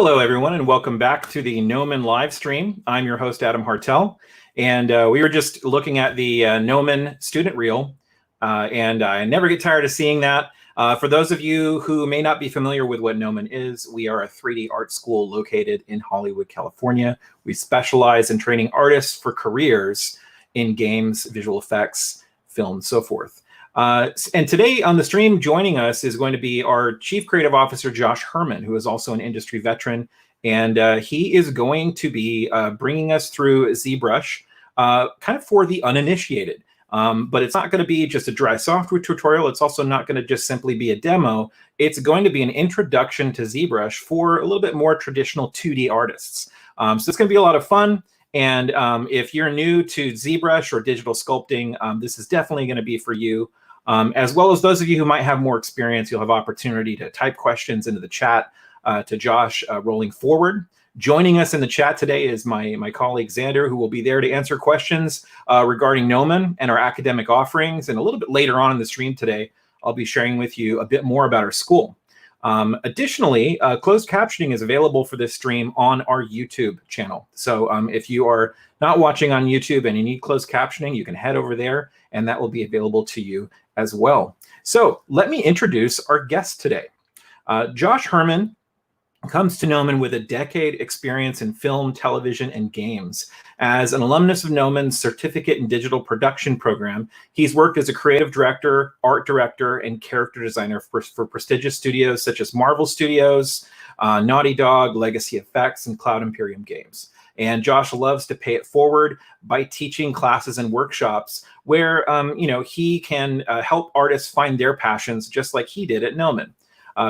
Hello, everyone, and welcome back to the Gnomon live stream. I'm your host, Adam Hartel, and we were just looking at the Gnomon student reel, and I never get tired of seeing that. For those of you who may not be familiar with what Gnomon is, we are a 3D art school located in Hollywood, California. We specialize in training artists for careers in games, visual effects, film, and so forth. And today on the stream, joining us is going to be our Chief Creative Officer, Josh Herman, who is also an industry veteran. And he is going to be bringing us through ZBrush, kind of for the uninitiated. But it's not going to be just a dry software tutorial. It's also not going to just simply be a demo. It's going to be an introduction to ZBrush for a little bit more traditional 2D artists. So it's going to be a lot of fun. And if you're new to ZBrush or digital sculpting, this is definitely going to be for you. As well as those of you who might have more experience, you'll have opportunity to type questions into the chat to Josh rolling forward. Joining us in the chat today is my colleague Xander, who will be there to answer questions regarding Gnomon and our academic offerings. And a little bit later on in the stream today, I'll be sharing with you a bit more about our school. Additionally, closed captioning is available for this stream on our YouTube channel. So if you are not watching on YouTube and you need closed captioning, you can head over there and that will be available to you as well. So let me introduce our guest today. Josh Herman comes to Gnomon with a decade experience in film, television, and games. As an alumnus of Gnomon's Certificate in Digital Production program, he's worked as a creative director, art director, and character designer for prestigious studios such as Marvel Studios, Naughty Dog, Legacy Effects, and Cloud Imperium Games. And Josh loves to pay it forward by teaching classes and workshops where he can help artists find their passions just like he did at Gnomon.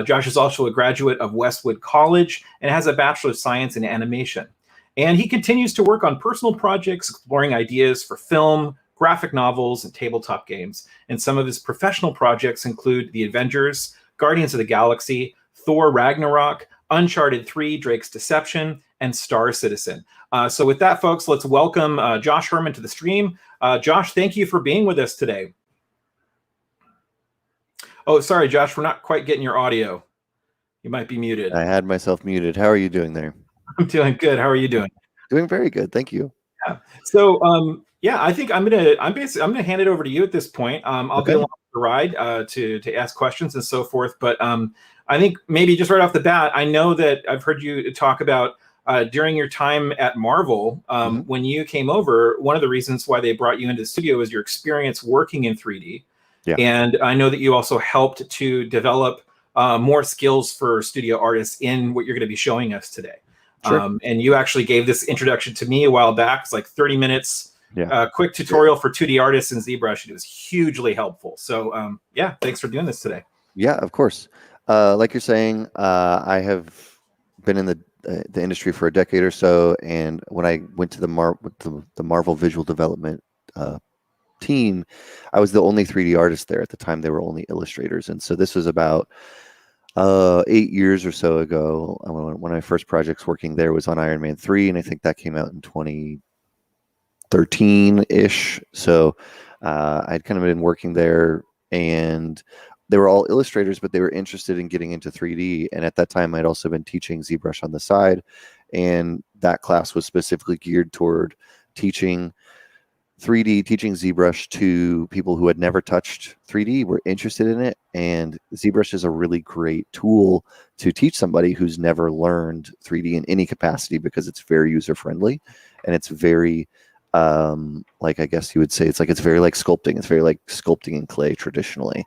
Josh is also a graduate of Westwood College and has a Bachelor of Science in Animation. And he continues to work on personal projects, exploring ideas for film, graphic novels, and tabletop games. And some of his professional projects include The Avengers, Guardians of the Galaxy, Thor Ragnarok, Uncharted 3, Drake's Deception, and Star Citizen. So with that, folks, let's welcome Josh Herman to the stream. Josh, thank you for being with us today. Oh, sorry, Josh, we're not quite getting your audio. You might be muted. I had myself muted. How are you doing there? I'm doing good. How are you doing? Doing very good, thank you. Yeah. So, yeah, I think I'm gonna hand it over to you at this point. I'll be along for the ride to ask questions and so forth. But I think maybe just right off the bat, I know that I've heard you talk about during your time at Marvel, when you came over. One of the reasons why they brought you into the studio was your experience working in 3D. Yeah. And I know that you also helped to develop more skills for studio artists in what you're going to be showing us today. Sure. And you actually gave this introduction to me a while back. It's like 30 minutes, quick tutorial for 2D artists in ZBrush. It was hugely helpful. So yeah, thanks for doing this today. Yeah, of course. Like you're saying, I have been in the industry for a decade or so. And when I went to the Marvel visual development team, I was the only 3D artist there at the time. They were only illustrators. And so this was about 8 years or so ago. One of my first projects working there was on Iron Man 3, and I think that came out in 2013-ish. So I'd kind of been working there, and they were all illustrators, but they were interested in getting into 3D. And at that time, I'd also been teaching ZBrush on the side, and that class was specifically geared toward teaching 3D, teaching ZBrush to people who had never touched 3D, were interested in it. And ZBrush is a really great tool to teach somebody who's never learned 3D in any capacity, because it's very user-friendly, and it's very, like, I guess you would say, it's very like sculpting. It's very like sculpting in clay traditionally.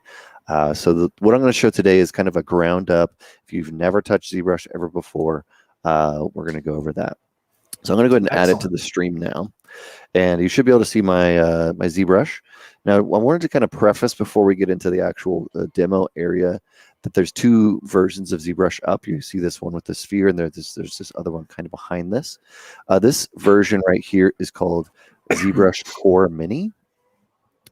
So what I'm going to show today is kind of a ground up. If you've never touched ZBrush ever before, we're going to go over that. So I'm going to go ahead and add it to the stream now. And you should be able to see my my ZBrush. Now, I wanted to kind of preface before we get into the actual demo area that there's two versions of ZBrush up. You see this one with the sphere, and there's this other one kind of behind this. This version right here is called ZBrush Core Mini.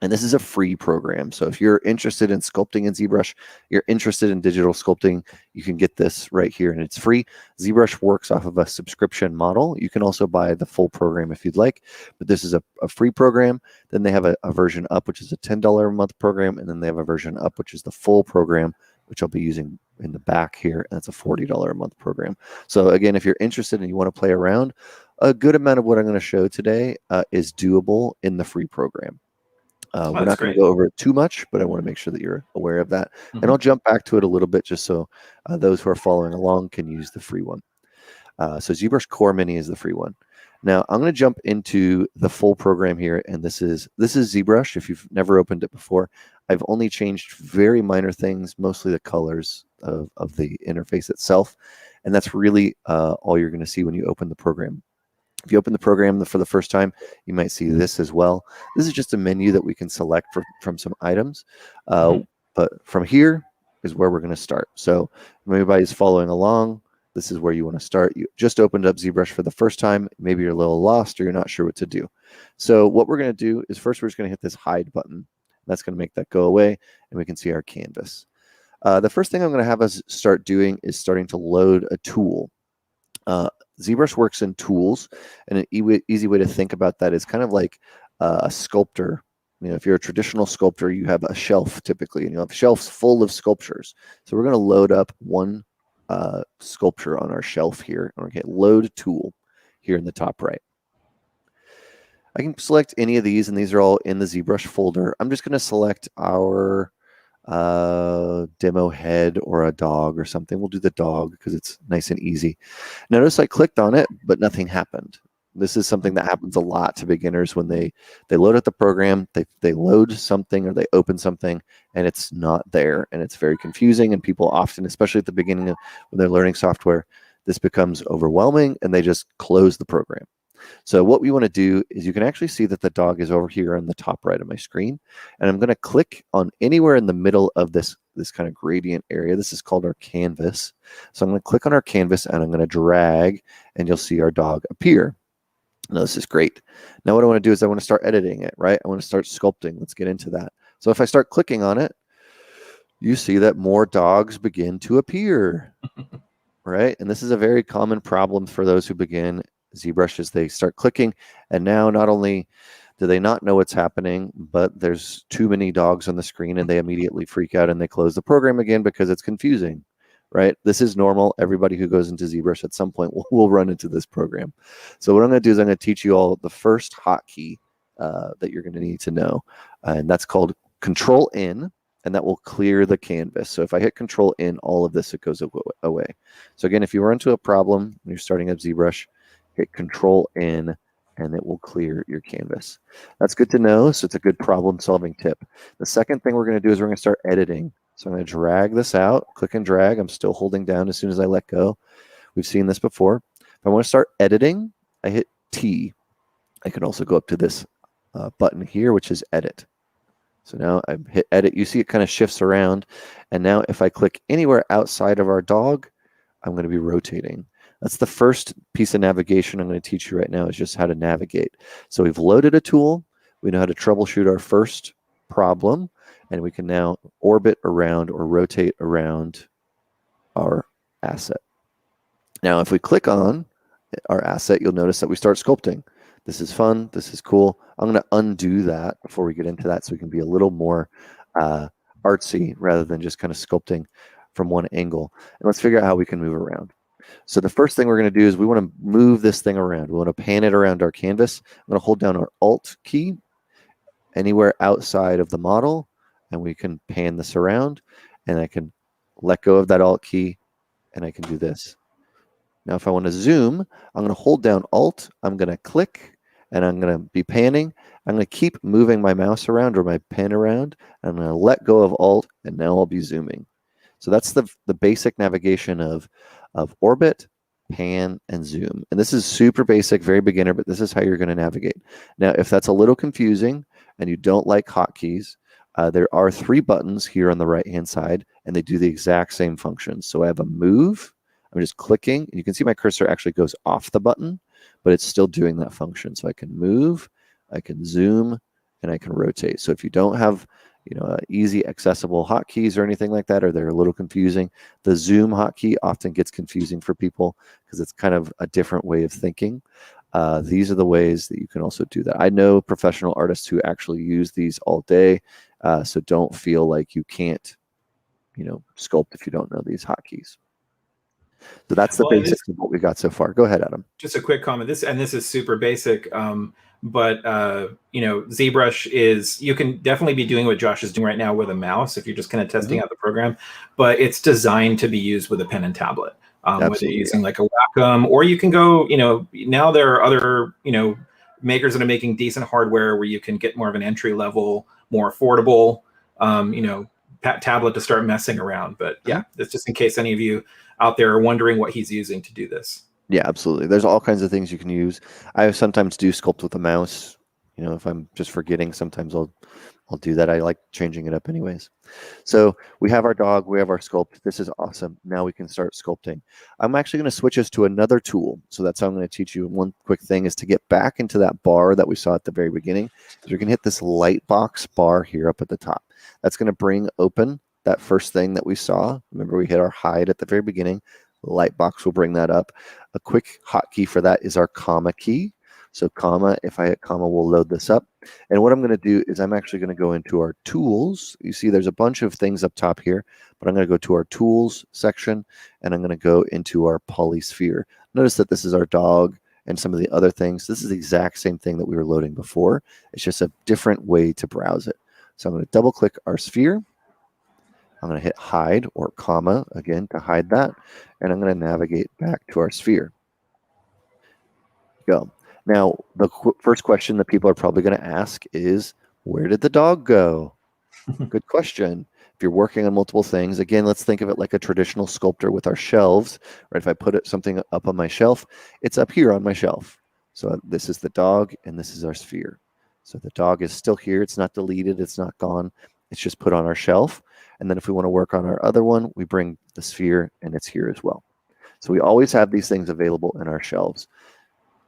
And this is a free program. So if you're interested in sculpting in ZBrush, you're interested in digital sculpting, you can get this right here, and it's free. ZBrush works off of a subscription model. You can also buy the full program if you'd like, but this is a free program. Then they have a version up, which is a $10 a month program, and then they have a version up, which is the full program, which I'll be using in the back here. That's a $40 a month program. So again, if you're interested and you want to play around, a good amount of what I'm going to show today is doable in the free program. We're not going to go over it too much, but I want to make sure that you're aware of that. And I'll jump back to it a little bit just so those who are following along can use the free one. So ZBrush Core Mini is the free one. Now I'm going to jump into the full program here, and this is ZBrush. If you've never opened it before, I've only changed very minor things, mostly the colors of the interface itself, and that's really all you're going to see when you open the program. If you open the program for the first time, you might see this as well. This is just a menu that we can select from some items, but from here is where we're going to start. So if everybody's following along, this is where you want to start. You just opened up ZBrush for the first time. Maybe you're a little lost or you're not sure what to do. So what we're going to do is first we're just going to hit this hide button. That's going to make that go away, and we can see our canvas. The first thing I'm going to have us start doing is starting to load a tool. ZBrush works in tools, and an easy way to think about that is kind of like a sculptor. You know, if you're a traditional sculptor, you have a shelf typically, and you have shelves full of sculptures. So we're going to load up one sculpture on our shelf here. Okay, load tool here in the top right. I can select any of these, and these are all in the ZBrush folder. I'm just going to select our demo head or a dog or something. We'll do the dog because it's nice and easy. Notice I clicked on it, but nothing happened. This is something that happens a lot to beginners when they load up the program, they load something or they open something and it's not there, and it's very confusing, and people often, especially at the beginning when they're learning software, this becomes overwhelming and they just close the program. So what we want to do is, you can actually see that the dog is over here on the top right of my screen, and I'm going to click on anywhere in the middle of this kind of gradient area. This is called our canvas. So I'm going to click on our canvas and I'm going to drag, and you'll see our dog appear. Now this is great. Now what I want to do is I want to start editing it, right? I want to start sculpting. Let's get into that. So if I start clicking on it, you see that more dogs begin to appear, right? And this is a very common problem for those who begin ZBrush, is they start clicking, and now not only do they not know what's happening, but there's too many dogs on the screen, and they immediately freak out and they close the program again because it's confusing, right? This is normal. Everybody who goes into ZBrush at some point will run into this program. So what I'm going to do is I'm going to teach you all the first hotkey that you're going to need to know, and that's called Control N, and that will clear the canvas. So if I hit Control N, all of this, it goes away. So again, if you run into a problem when you're starting up ZBrush, hit Control N, and it will clear your canvas. That's good to know. So it's a good problem-solving tip. The second thing we're going to do is we're going to start editing. So I'm going to drag this out, click and drag. I'm still holding down as soon as I let go. We've seen this before. If I want to start editing, I hit T. I can also go up to this button here, which is Edit. So now I hit Edit. You see it kind of shifts around. And now if I click anywhere outside of our dog, I'm going to be rotating. That's the first piece of navigation I'm going to teach you right now, is just how to navigate. So we've loaded a tool. We know how to troubleshoot our first problem, and we can now orbit around or rotate around our asset. Now, if we click on our asset, you'll notice that we start sculpting. This is fun. This is cool. I'm going to undo that before we get into that so we can be a little more artsy rather than just kind of sculpting from one angle. And let's figure out how we can move around. So the first thing we're going to do is we want to move this thing around. We want to pan it around our canvas. I'm going to hold down our Alt key anywhere outside of the model, and we can pan this around, and I can let go of that Alt key, and I can do this. Now, if I want to zoom, I'm going to hold down Alt, I'm going to click, and I'm going to be panning. I'm going to keep moving my mouse around or my pen around, and I'm going to let go of Alt, and now I'll be zooming. So that's the basic navigation of orbit, pan, and zoom. And this is super basic, very beginner, but this is how you're going to navigate. Now, if that's a little confusing and you don't like hotkeys, there are 3 buttons here on the right-hand side, and they do the exact same function. So I have a move. I'm just clicking, and you can see my cursor actually goes off the button, but it's still doing that function. So I can move, I can zoom, and I can rotate. So if you don't have easy accessible hotkeys or anything like that, or they're a little confusing, the zoom hotkey often gets confusing for people because it's kind of a different way of thinking. These are the ways that you can also do that. I know professional artists who actually use these all day, so don't feel like you can't sculpt if you don't know these hotkeys. So that's the Well, basics of what we got so far. Go ahead, Adam. Just a quick comment. This is super basic, but ZBrush is, you can definitely be doing what Josh is doing right now with a mouse if you're just kind of testing out the program, but it's designed to be used with a pen and tablet. Whether you're using like a Wacom, or you can go, now there are other makers that are making decent hardware where you can get more of an entry level, more affordable tablet to start messing around. But yeah, that's just in case any of you out there are wondering what he's using to do this. Yeah, absolutely. There's all kinds of things you can use. I sometimes do sculpt with a mouse. If I'm just forgetting, sometimes I'll do that. I like changing it up anyways. So we have our dog, we have our sculpt. This is awesome. Now we can start sculpting. I'm actually going to switch us to another tool. So that's how I'm going to teach you. One quick thing is to get back into that bar that we saw at the very beginning. So you can hit this light box bar here up at the top. That's going to bring open that first thing that we saw. Remember, we hit our hide at the very beginning. The light box will bring that up. A quick hotkey for that is our comma key. So comma, if I hit comma, we'll load this up. And what I'm going to do is I'm actually going to go into our tools. You see there's a bunch of things up top here, but I'm going to go to our tools section, and I'm going to go into our polysphere. Notice that this is our dog and some of the other things. This is the exact same thing that we were loading before. It's just a different way to browse it. So I'm going to double click our sphere. I'm going to hit hide or comma again to hide that. And I'm going to navigate back to our sphere. Go. Now, the first question that people are probably going to ask is, where did the dog go? Good question. If you're working on multiple things, again, let's think of it like a traditional sculptor with our shelves, right? If I put something up on my shelf, it's up here on my shelf. So this is the dog and this is our sphere. So the dog is still here. It's not deleted. It's not gone. It's just put on our shelf. And then if we want to work on our other one, we bring the sphere and it's here as well. So we always have these things available in our shelves.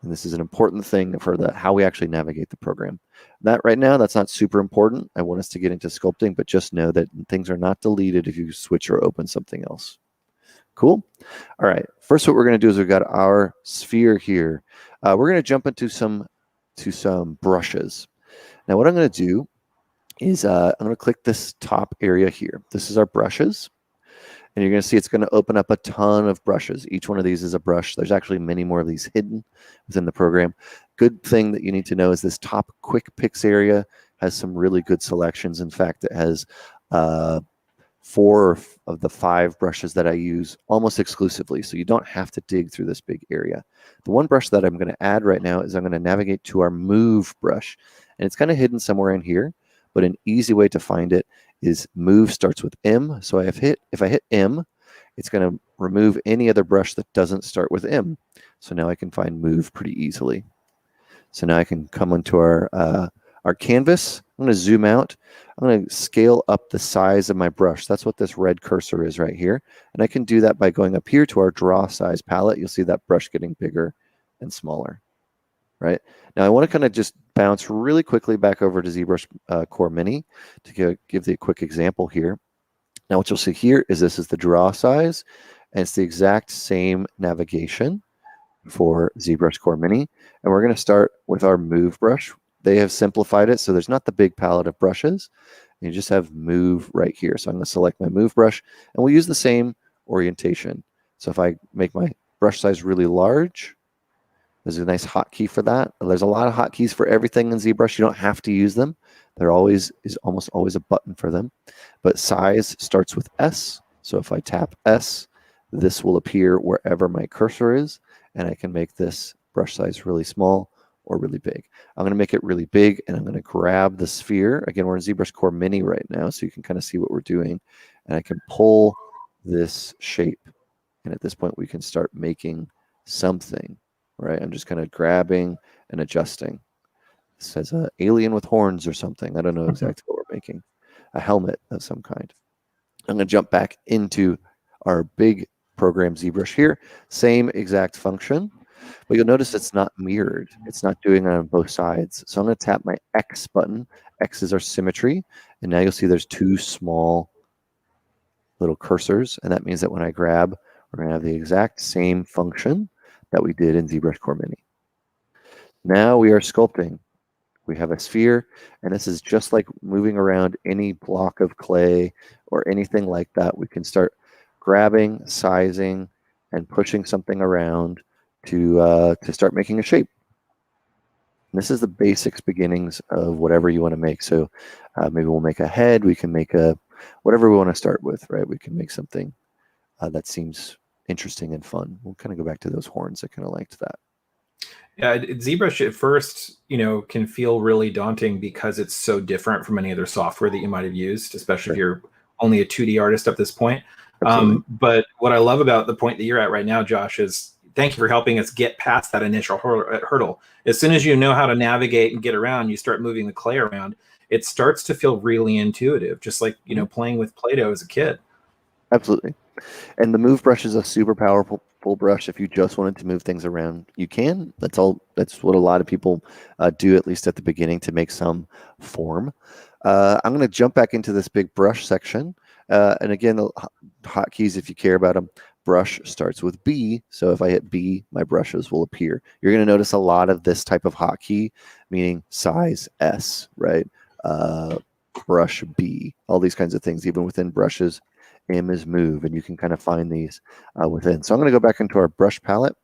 And this is an important thing for how we actually navigate the program. That right now, that's not super important. I want us to get into sculpting, but just know that things are not deleted if you switch or open something else. Cool. All right. First, what we're going to do is we've got our sphere here. We're going to jump into some brushes. Now, what I'm going to do is I'm going to click this top area here. This is our brushes. And you're going to see it's going to open up a ton of brushes. Each one of these is a brush. There's actually many more of these hidden within the program. Good thing that you need to know is this top quick picks area has some really good selections. In fact, it has 4 of the 5 brushes that I use almost exclusively. So you don't have to dig through this big area. The one brush that I'm going to add right now is I'm going to navigate to our move brush. And it's kind of hidden somewhere in here. But an easy way to find it is move starts with M. So if I hit M, it's going to remove any other brush that doesn't start with M. So now I can find move pretty easily. So now I can come onto our canvas. I'm going to zoom out. I'm going to scale up the size of my brush. That's what this red cursor is right here. And I can do that by going up here to our draw size palette. You'll see that brush getting bigger and smaller. Right now, I want to kind of just bounce really quickly back over to ZBrush Core Mini to give the quick example here. Now, what you'll see here is this is the draw size, and it's the exact same navigation for ZBrush Core Mini. And we're going to start with our move brush. They have simplified it, so there's not the big palette of brushes. You just have move right here. So I'm going to select my move brush, and we'll use the same orientation. So if I make my brush size really large, there's a nice hotkey for that. There's a lot of hotkeys for everything in ZBrush. You don't have to use them. There almost always a button for them. But size starts with S. So if I tap S, this will appear wherever my cursor is, and I can make this brush size really small or really big. I'm going to make it really big, and I'm going to grab the sphere. Again, we're in ZBrush Core Mini right now, so you can kind of see what we're doing. And I can pull this shape. And at this point, we can start making something. Right, I'm just kind of grabbing and adjusting. It says an alien with horns or something. I don't know exactly what we're making. A helmet of some kind. I'm going to jump back into our big program ZBrush here. Same exact function, but you'll notice it's not mirrored. It's not doing it on both sides. So I'm going to tap my X button. X is our symmetry. And now you'll see there's 2 small little cursors. And that means that when I grab, we're going to have the exact same function that we did in ZBrush Core Mini. Now we are sculpting. We have a sphere, and this is just like moving around any block of clay or anything like that. We can start grabbing, sizing, and pushing something around to start making a shape. And this is the basics beginnings of whatever you want to make. So maybe we'll make a head. We can make a whatever we want to start with, right? We can make something that seems interesting and fun. We'll kind of go back to those horns. I kind of liked that. Yeah, ZBrush at first, can feel really daunting because it's so different from any other software that you might have used, especially if you're only a 2D artist at this point. But what I love about the point that you're at right now, Josh, is thank you for helping us get past that initial hurdle. As soon as you know how to navigate and get around, you start moving the clay around, it starts to feel really intuitive, just like, playing with Play-Doh as a kid. Absolutely. And the move brush is a super powerful brush. If you just wanted to move things around, you can. That's what a lot of people do, at least at the beginning, to make some form. I'm going to jump back into this big brush section. And again, the hotkeys, if you care about them, brush starts with B. So if I hit B, my brushes will appear. You're going to notice a lot of this type of hotkey, meaning size S, right? Brush B, all these kinds of things, even within brushes. M is move, and you can kind of find these within. So I'm going to go back into our brush palette,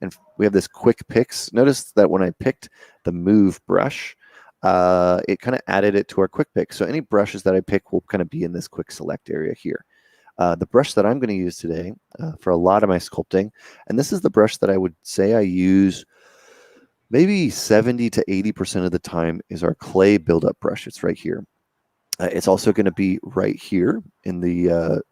and we have this quick picks. Notice that when I picked the move brush, it kind of added it to our quick pick. So any brushes that I pick will kind of be in this quick select area here. The brush that I'm going to use today for a lot of my sculpting, and this is the brush that I would say I use maybe 70 to 80% of the time, is our clay buildup brush. It's right here. It's also going to be right here in the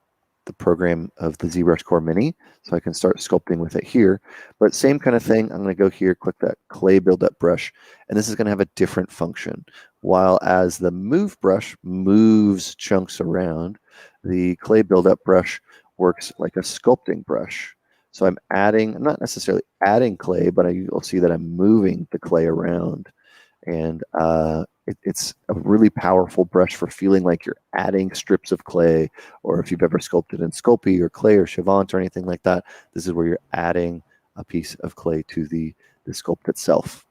program of the ZBrush Core Mini, so I can start sculpting with it here. But same kind of thing, I'm going to go here, click that clay buildup brush, and this is going to have a different function. While as the move brush moves chunks around, the clay buildup brush works like a sculpting brush. So I'm not necessarily adding clay, but you'll see that I'm moving the clay around. And it's a really powerful brush for feeling like you're adding strips of clay, or if you've ever sculpted in Sculpey or clay or Chavant or anything like that, this is where you're adding a piece of clay to the sculpt itself.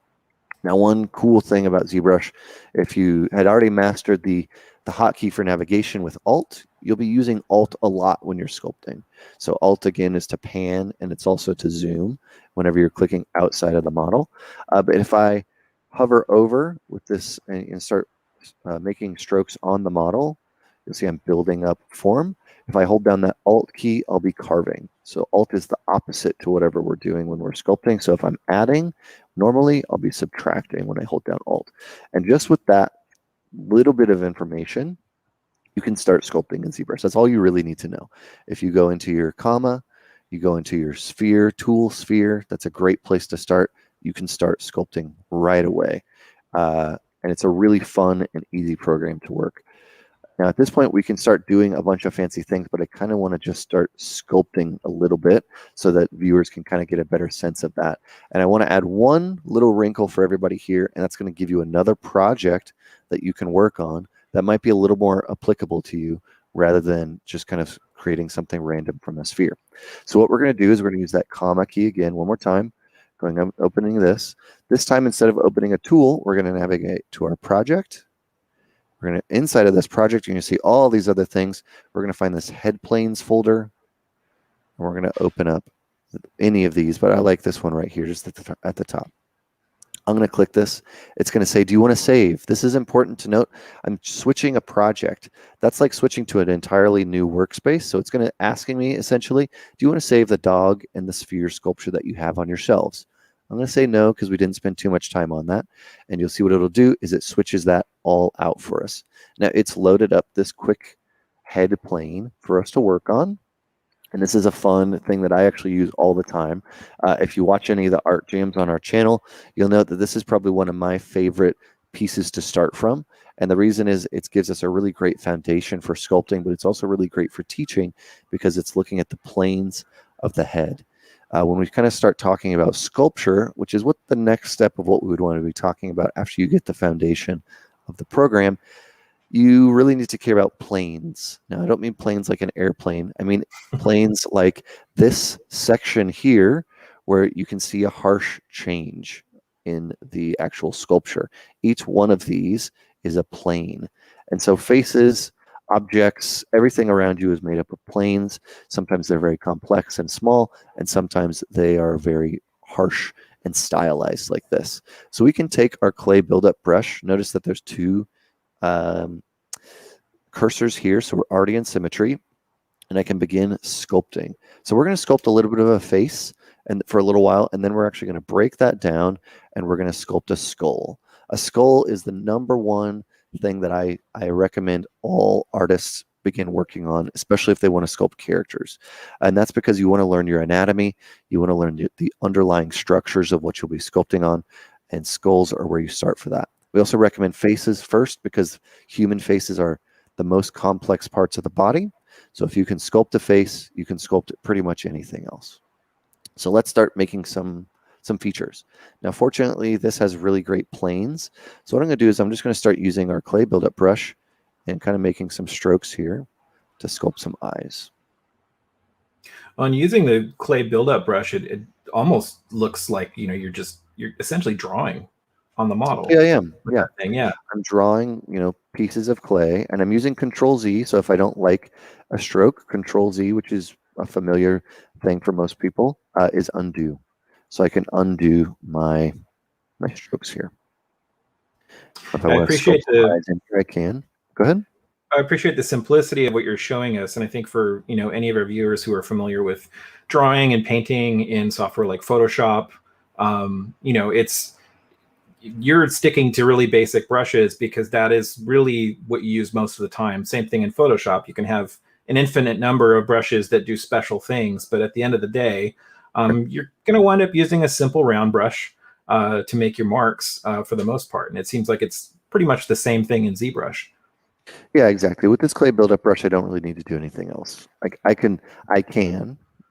Now, one cool thing about ZBrush, if you had already mastered the hotkey for navigation with Alt, you'll be using Alt a lot when you're sculpting. So Alt, again, is to pan, and it's also to zoom whenever you're clicking outside of the model. But if I hover over with this and start making strokes on the model, you'll see I'm building up form. If I hold down that Alt key, I'll be carving. So Alt is the opposite to whatever we're doing when we're sculpting. So if I'm adding, normally I'll be subtracting when I hold down Alt. And just with that little bit of information, you can start sculpting in ZBrush. That's all you really need to know. If you go into your comma, you go into your sphere, tool sphere, that's a great place to start. You can start sculpting right away. And it's a really fun and easy program to work. Now, at this point, we can start doing a bunch of fancy things, but I kind of want to just start sculpting a little bit so that viewers can kind of get a better sense of that. And I want to add one little wrinkle for everybody here, and that's going to give you another project that you can work on that might be a little more applicable to you rather than just kind of creating something random from a sphere. So what we're going to do is we're going to use that comma key again one more time. Opening this. This time, instead of opening a tool, we're going to navigate to our project. We're going to, inside of this project, you're going to see all these other things. We're going to find this head planes folder. And we're going to open up any of these, but I like this one right here, just at the top. I'm going to click this. It's going to say, do you want to save? This is important to note. I'm switching a project. That's like switching to an entirely new workspace. So it's going to asking me, essentially, do you want to save the dog and the sphere sculpture that you have on your shelves? I'm going to say no, because we didn't spend too much time on that. And you'll see what it'll do is it switches that all out for us. Now, it's loaded up this quick head plane for us to work on. And this is a fun thing that I actually use all the time. If you watch any of the art jams on our channel, you'll note that this is probably one of my favorite pieces to start from. And the reason is it gives us a really great foundation for sculpting, but it's also really great for teaching because it's looking at the planes of the head. When we kind of start talking about sculpture, which is what the next step of what we would want to be talking about after you get the foundation of the program, you really need to care about planes. Now, I don't mean planes like an airplane. I mean planes like this section here where you can see a harsh change. in the actual sculpture. Each one of these is a plane. And so faces, objects, everything around you is made up of planes. Sometimes they're very complex and small, and sometimes they are very harsh and stylized like this. So we can take our clay buildup brush. Notice that there's two cursors here, so we're already in symmetry, and I can begin sculpting. So we're going to sculpt a little bit of a face and for a little while, and then we're actually going to break that down, and we're going to sculpt a skull. A skull is the #1 thing that I recommend all artists begin working on, especially if they want to sculpt characters. And that's because you want to learn your anatomy, you want to learn the underlying structures of what you'll be sculpting on, and skulls are where you start for that. We also recommend faces first because human faces are the most complex parts of the body. So if you can sculpt a face, you can sculpt pretty much anything else. So let's start making some features. Now, fortunately, this has really great planes. So what I'm going to do is I'm just going to start using our clay buildup brush and kind of making some strokes here to sculpt some eyes. On using the clay buildup brush, it almost looks like, you know, you're essentially drawing on the model. Yeah, I am. Yeah. Yeah. I'm drawing, you know, pieces of clay, and I'm using Control Z. So if I don't like a stroke, Control Z, which is a familiar thing for most people, is undo. So I can undo my strokes here. If I want to sculpt some eyes in here, I can. Go ahead. I appreciate the simplicity of what you're showing us, and I think for, you know, any of our viewers who are familiar with drawing and painting in software like Photoshop, you know, you're sticking to really basic brushes because that is really what you use most of the time. Same thing in Photoshop. You can have an infinite number of brushes that do special things, but at the end of the day, you're going to wind up using a simple round brush to make your marks for the most part. And it seems like it's pretty much the same thing in ZBrush. Yeah, exactly. With this clay buildup brush, I don't really need to do anything else. I can,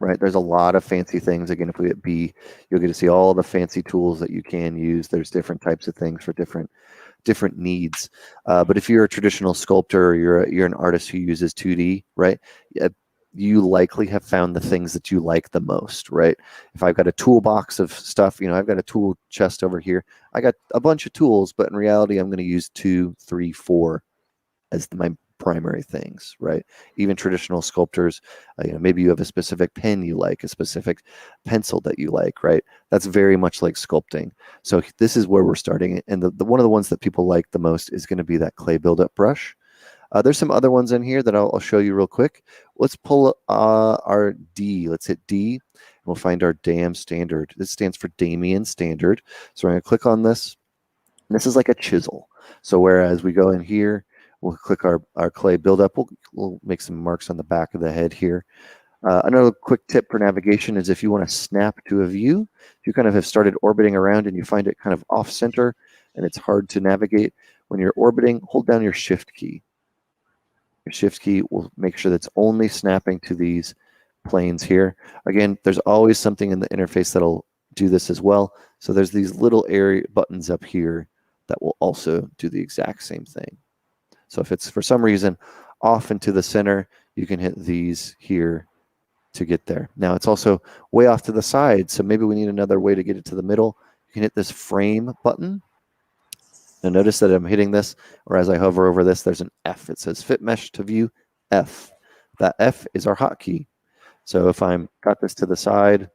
right? There's a lot of fancy things. Again, if we hit B, you'll get to see all the fancy tools that you can use. There's different types of things for different needs. But if you're a traditional sculptor, or you're an artist who uses 2D, right? You likely have found the things that you like the most, right? If I've got a toolbox of stuff, you know, I've got a tool chest over here. I got a bunch of tools, but in reality, I'm going to use 2, 3, 4 as my primary things, right? Even traditional sculptors, you know, maybe you have a specific pen you like, a specific pencil that you like, right? That's very much like sculpting. So this is where we're starting. And the one of the ones that people like the most is going to be that clay buildup brush. There's some other ones in here that I'll show you real quick. Let's pull our D. Let's hit D, and we'll find our DAM standard. This stands for Damien Standard. So we're going to click on this. And this is like a chisel. So whereas we go in here, we'll click our clay buildup. We'll make some marks on the back of the head here. Another quick tip for navigation is if you want to snap to a view, if you kind of have started orbiting around and you find it kind of off center and it's hard to navigate, when you're orbiting, hold down your shift key. Your shift key will make sure that's only snapping to these planes here. Again, there's always something in the interface that'll do this as well. So there's these little area buttons up here that will also do the exact same thing. So if it's for some reason off into the center, you can hit these here to get there. Now it's also way off to the side, so maybe we need another way to get it to the middle. You can hit this frame button. Now notice that I'm hitting this, or as I hover over this, there's an F. It says Fit Mesh to View, F. That F is our hotkey. So if I'm got this to the side,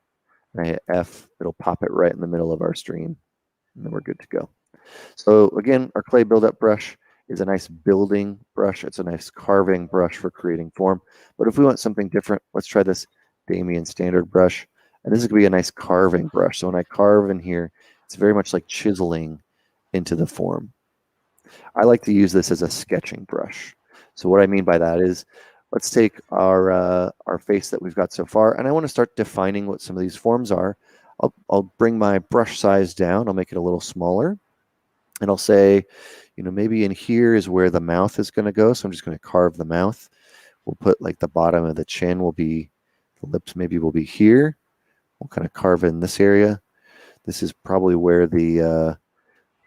and I hit F, it'll pop it right in the middle of our stream, and then we're good to go. So again, our clay buildup brush is a nice building brush. It's a nice carving brush for creating form. But if we want something different, let's try this Damien Standard brush. And this is going to be a nice carving brush. So when I carve in here, it's very much like chiseling into the form. I like to use this as a sketching brush. So what I mean by that is, let's take our face that we've got so far, and I want to start defining what some of these forms are. I'll bring my brush size down. I'll make it a little smaller. And I'll say, you know, maybe in here is where the mouth is going to go. So I'm just going to carve the mouth. We'll put like the bottom of the chin will be, the lips maybe will be here. We'll kind of carve in this area. This is probably where the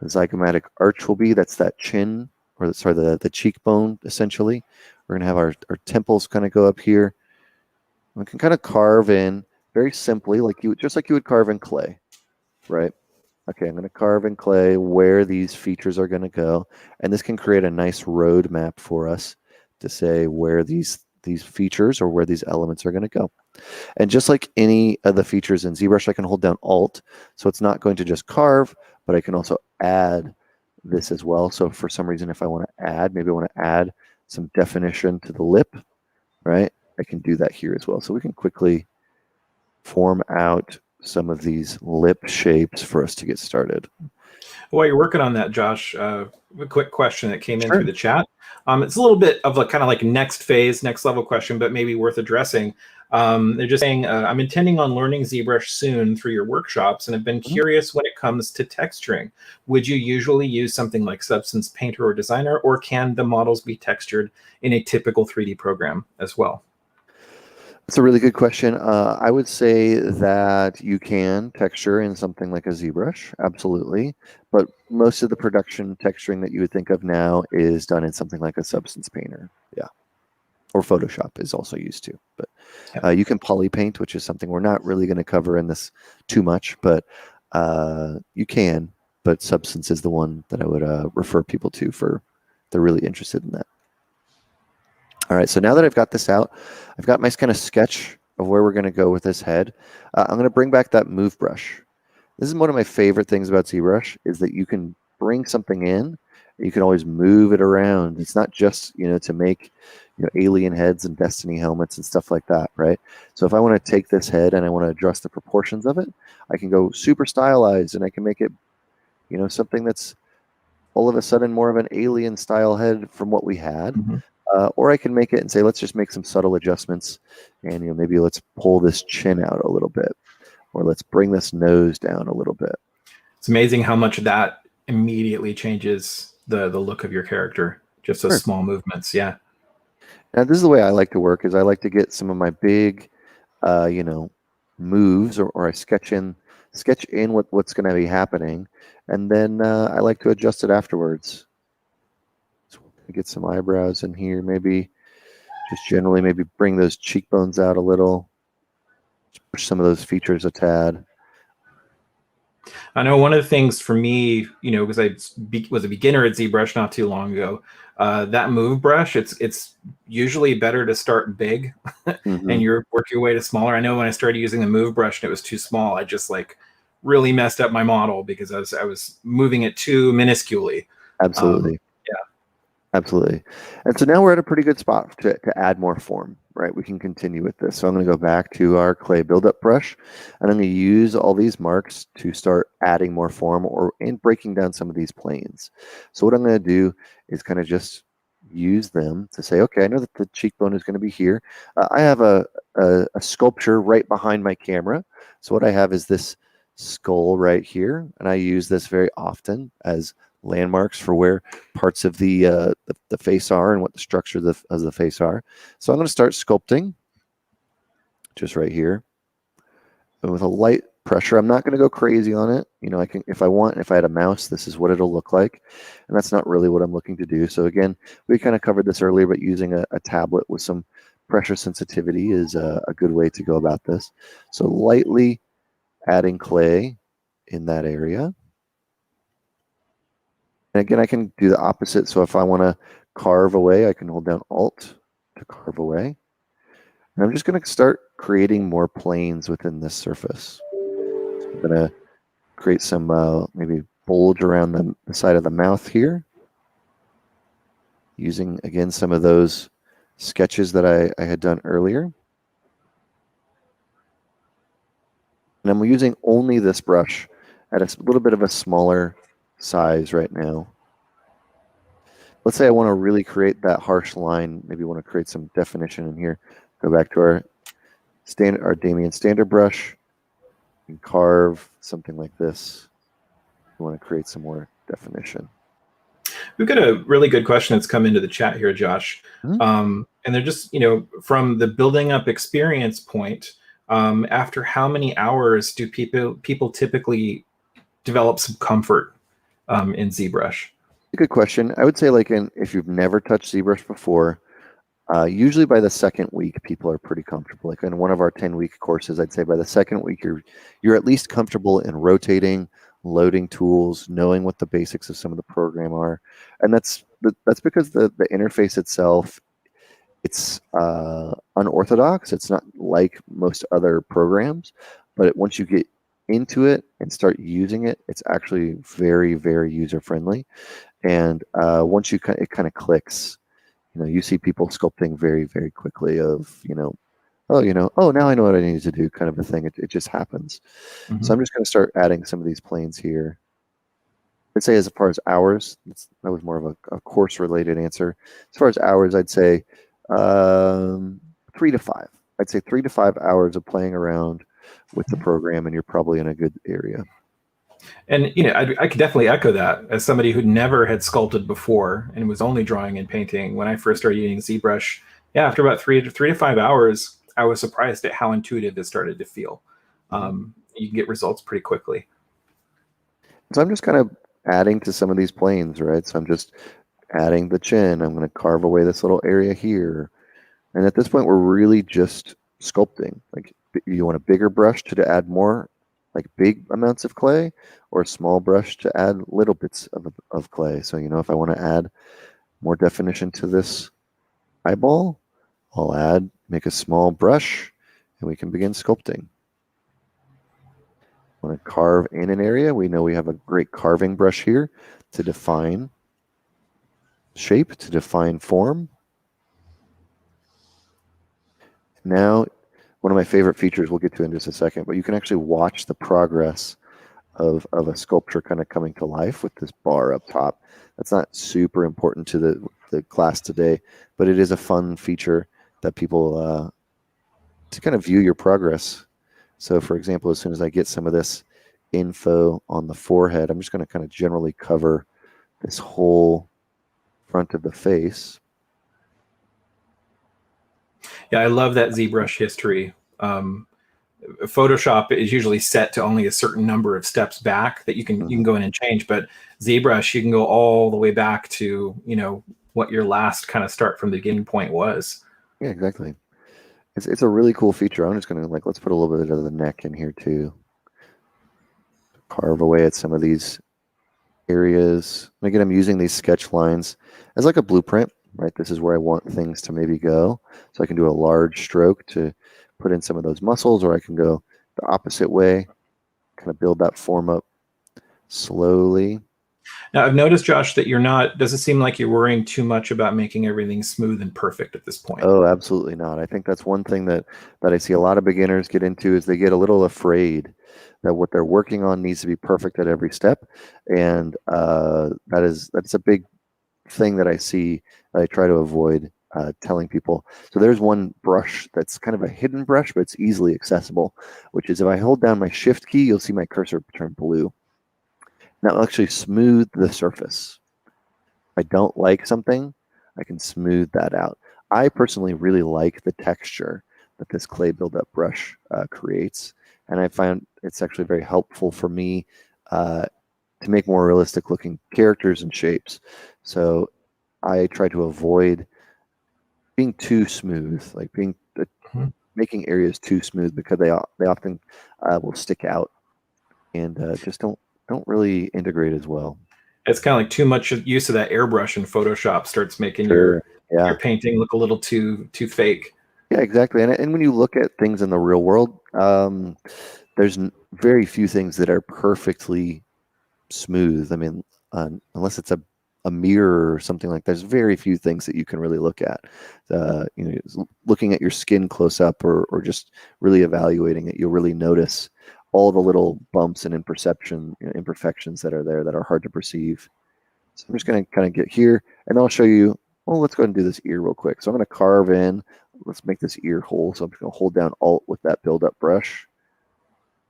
zygomatic arch will be. That's that chin, or sorry, the cheekbone, essentially. We're going to have our temples kind of go up here. We can kind of carve in very simply, just like you would carve in clay, right? Okay, I'm going to carve in clay where these features are going to go, and this can create a nice roadmap for us to say where these features or where these elements are going to go. And just like any of the features in ZBrush, I can hold down Alt, so it's not going to just carve, but I can also add this as well. So for some reason, if I want to add, maybe I want to add some definition to the lip, right? I can do that here as well. So we can quickly form out some of these lip shapes for us to get started. While you're working on that, Josh, a quick question that came in Sure. through the chat. It's a little bit of a kind of like next phase, next level question, but maybe worth addressing. They're just saying, I'm intending on learning ZBrush soon through your workshops and have been curious when it comes to texturing. Would you usually use something like Substance Painter or Designer, or can the models be textured in a typical 3D program as well? That's a really good question. I would say that you can texture in something like a ZBrush, absolutely. But most of the production texturing that you would think of now is done in something like a Substance Painter. Yeah. Or Photoshop is also used to. But you can poly paint, which is something we're not really going to cover in this too much, but you can. But Substance is the one that I would refer people to for if they're really interested in that. All right, so now that I've got this out, I've got my kind of sketch of where we're going to go with this head. I'm going to bring back that move brush. This is one of my favorite things about ZBrush is that you can bring something in, you can always move it around. It's not just, to make, alien heads and Destiny helmets and stuff like that, right? So if I want to take this head and I want to adjust the proportions of it, I can go super stylized and I can make it, something that's all of a sudden more of an alien style head from what we had. Mm-hmm. Or I can make it and say, let's just make some subtle adjustments, and maybe let's pull this chin out a little bit, or let's bring this nose down a little bit. It's amazing how much that immediately changes the look of your character. Just those small movements, yeah. Now this is the way I like to work. Is I like to get some of my big, moves, or I sketch in what's going to be happening, and then I like to adjust it afterwards. Get some eyebrows in here, maybe just generally maybe bring those cheekbones out a little, push some of those features a tad. I know one of the things for me, because I was a beginner at ZBrush not too long ago, that move brush, it's usually better to start big and you work your way to smaller. I know when I started using the move brush and it was too small, I just really messed up my model because I was moving it too minusculely. Absolutely. Absolutely. And so now we're at a pretty good spot to add more form, right? We can continue with this. So I'm going to go back to our clay buildup brush, and I'm going to use all these marks to start adding more form and breaking down some of these planes. So what I'm going to do is kind of just use them to say, okay, I know that the cheekbone is going to be here. I have a sculpture right behind my camera. So what I have is this skull right here, and I use this very often as landmarks for where parts of the face are and what the structure of the face are. So I'm going to start sculpting just right here, and with a light pressure. I'm not going to go crazy on it. I can, if I had a mouse, this is what it'll look like, and that's not really what I'm looking to do. So again, we kind of covered this earlier, but using a tablet with some pressure sensitivity is a good way to go about this. So lightly adding clay in that area. And again, I can do the opposite. So if I want to carve away, I can hold down Alt to carve away. And I'm just going to start creating more planes within this surface. So I'm going to create some maybe bulge around the side of the mouth here. Using, again, some of those sketches that I had done earlier. And I'm using only this brush at a little bit of a smaller size right now. Let's say I want to really create that harsh line. Maybe want to create some definition in here. Go back to our Damien standard brush and carve something like this. We want to create some more definition. We've got a really good question that's come into the chat here, Josh. And they're just, from the building up experience point, after how many hours do people typically develop some comfort in ZBrush? Good question. I would say if you've never touched ZBrush before, usually by the second week, people are pretty comfortable. Like in one of our 10-week courses, I'd say by the second week, you're at least comfortable in rotating, loading tools, knowing what the basics of some of the program are. And that's because the interface itself, it's unorthodox. It's not like most other programs, but once you get into it and start using it, it's actually very, very user friendly. And once it kind of clicks, you see people sculpting very, very quickly of, oh, now I know what I need to do, kind of a thing. It just happens. Mm-hmm. So I'm just going to start adding some of these planes here. I'd say as far as hours, that was more of a course-related answer. As far as hours, I'd say 3 to 5. I'd say 3 to 5 hours of playing around with the program, and you're probably in a good area. And I could definitely echo that as somebody who never had sculpted before and was only drawing and painting. When I first started using ZBrush, after about 3 to 5 hours, I was surprised at how intuitive it started to feel. You can get results pretty quickly. So I'm just kind of adding to some of these planes, right? So I'm just adding the chin. I'm going to carve away this little area here. And at this point, we're really just sculpting. Like, you want a bigger brush to add more, like big amounts of clay, or a small brush to add little bits of clay. So, if I want to add more definition to this eyeball, I'll make a small brush, and we can begin sculpting. Want to carve in an area. We know we have a great carving brush here to define shape, to define form. Now, one of my favorite features we'll get to in just a second, but you can actually watch the progress of a sculpture kind of coming to life with this bar up top. That's not super important to the class today, but it is a fun feature that people to kind of view your progress. So, for example, as soon as I get some of this info on the forehead, I'm just going to kind of generally cover this whole front of the face. Yeah, I love that ZBrush history. Photoshop is usually set to only a certain number of steps back that you can go in and change, but ZBrush, you can go all the way back to what your last kind of start from the beginning point was. Yeah, exactly. It's a really cool feature. I'm just going to let's put a little bit of the neck in here too. Carve away at some of these areas. And again, I'm using these sketch lines as like a blueprint, right? This is where I want things to maybe go. So I can do a large stroke to put in some of those muscles, or I can go the opposite way, kind of build that form up slowly. Now, I've noticed, Josh, that doesn't seem like you're worrying too much about making everything smooth and perfect at this point. Oh, absolutely not. I think that's one thing that I see a lot of beginners get into, is they get a little afraid that what they're working on needs to be perfect at every step. And that's a big thing that I see, that I try to avoid telling people. So there's one brush that's kind of a hidden brush, but it's easily accessible, which is if I hold down my shift key, you'll see my cursor turn blue. That will actually smooth the surface. If I don't like something, I can smooth that out. I personally really like the texture that this clay buildup brush creates, and I find it's actually very helpful for me to make more realistic looking characters and shapes. So I try to avoid being too smooth, like making areas too smooth, because they often will stick out and just don't really integrate as well. It's kind of like too much use of that airbrush in Photoshop starts making Sure. your painting look a little too fake. Yeah, exactly. And when you look at things in the real world, there's very few things that are perfectly smooth. I mean, unless it's a mirror or something like that, there's very few things that you can really look at. Looking at your skin close up, or just really evaluating it, you'll really notice all the little bumps and imperfections that are there that are hard to perceive. So I'm just going to kind of get here, and I'll show you. Well, let's go ahead and do this ear real quick. So I'm going to carve in. Let's make this ear hole. So I'm just going to hold down Alt with that build-up brush.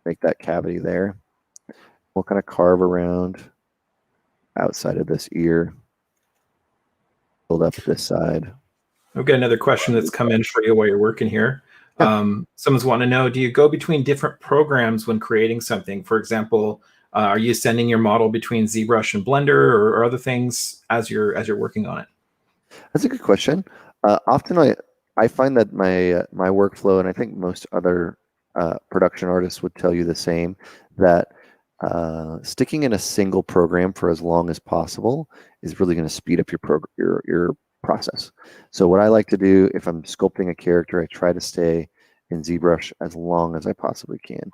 Make that cavity there. We'll kind of carve around outside of this ear. Build up this side. I've got another question that's come in for you while you're working here. Someone's wanting to know, do you go between different programs when creating something? For example, are you sending your model between ZBrush and Blender or other things as you're working on it? That's a good question. Often I find that my workflow, and I think most other production artists would tell you the same, that sticking in a single program for as long as possible is really going to speed up your process. So what I like to do if I'm sculpting a character, I try to stay in ZBrush as long as I possibly can.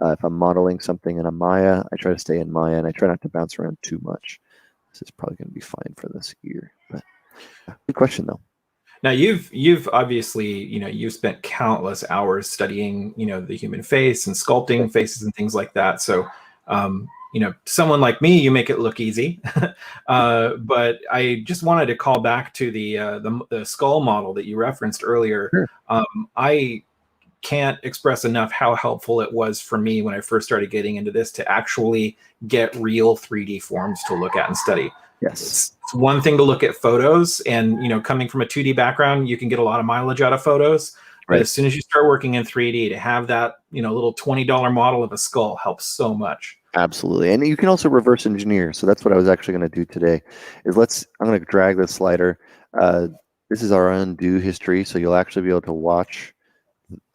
If I'm modeling something in a Maya, I try to stay in Maya, and I try not to bounce around too much. This is probably going to be fine for this year. But good question, though. Now you've obviously, you've spent countless hours studying, the human face and sculpting faces and things like that. So, someone like me, you make it look easy. But I just wanted to call back to the skull model that you referenced earlier. Sure. I can't express enough how helpful it was for me when I first started getting into this to actually get real 3D forms to look at and study. Yes. It's one thing to look at photos, and coming from a 2D background, you can get a lot of mileage out of photos. But Right. as soon as you start working in 3D, to have that little $20 model of a skull helps so much. Absolutely. And you can also reverse engineer. So that's what I was actually going to do today. I'm going to drag this slider. This is our undo history, so you'll actually be able to watch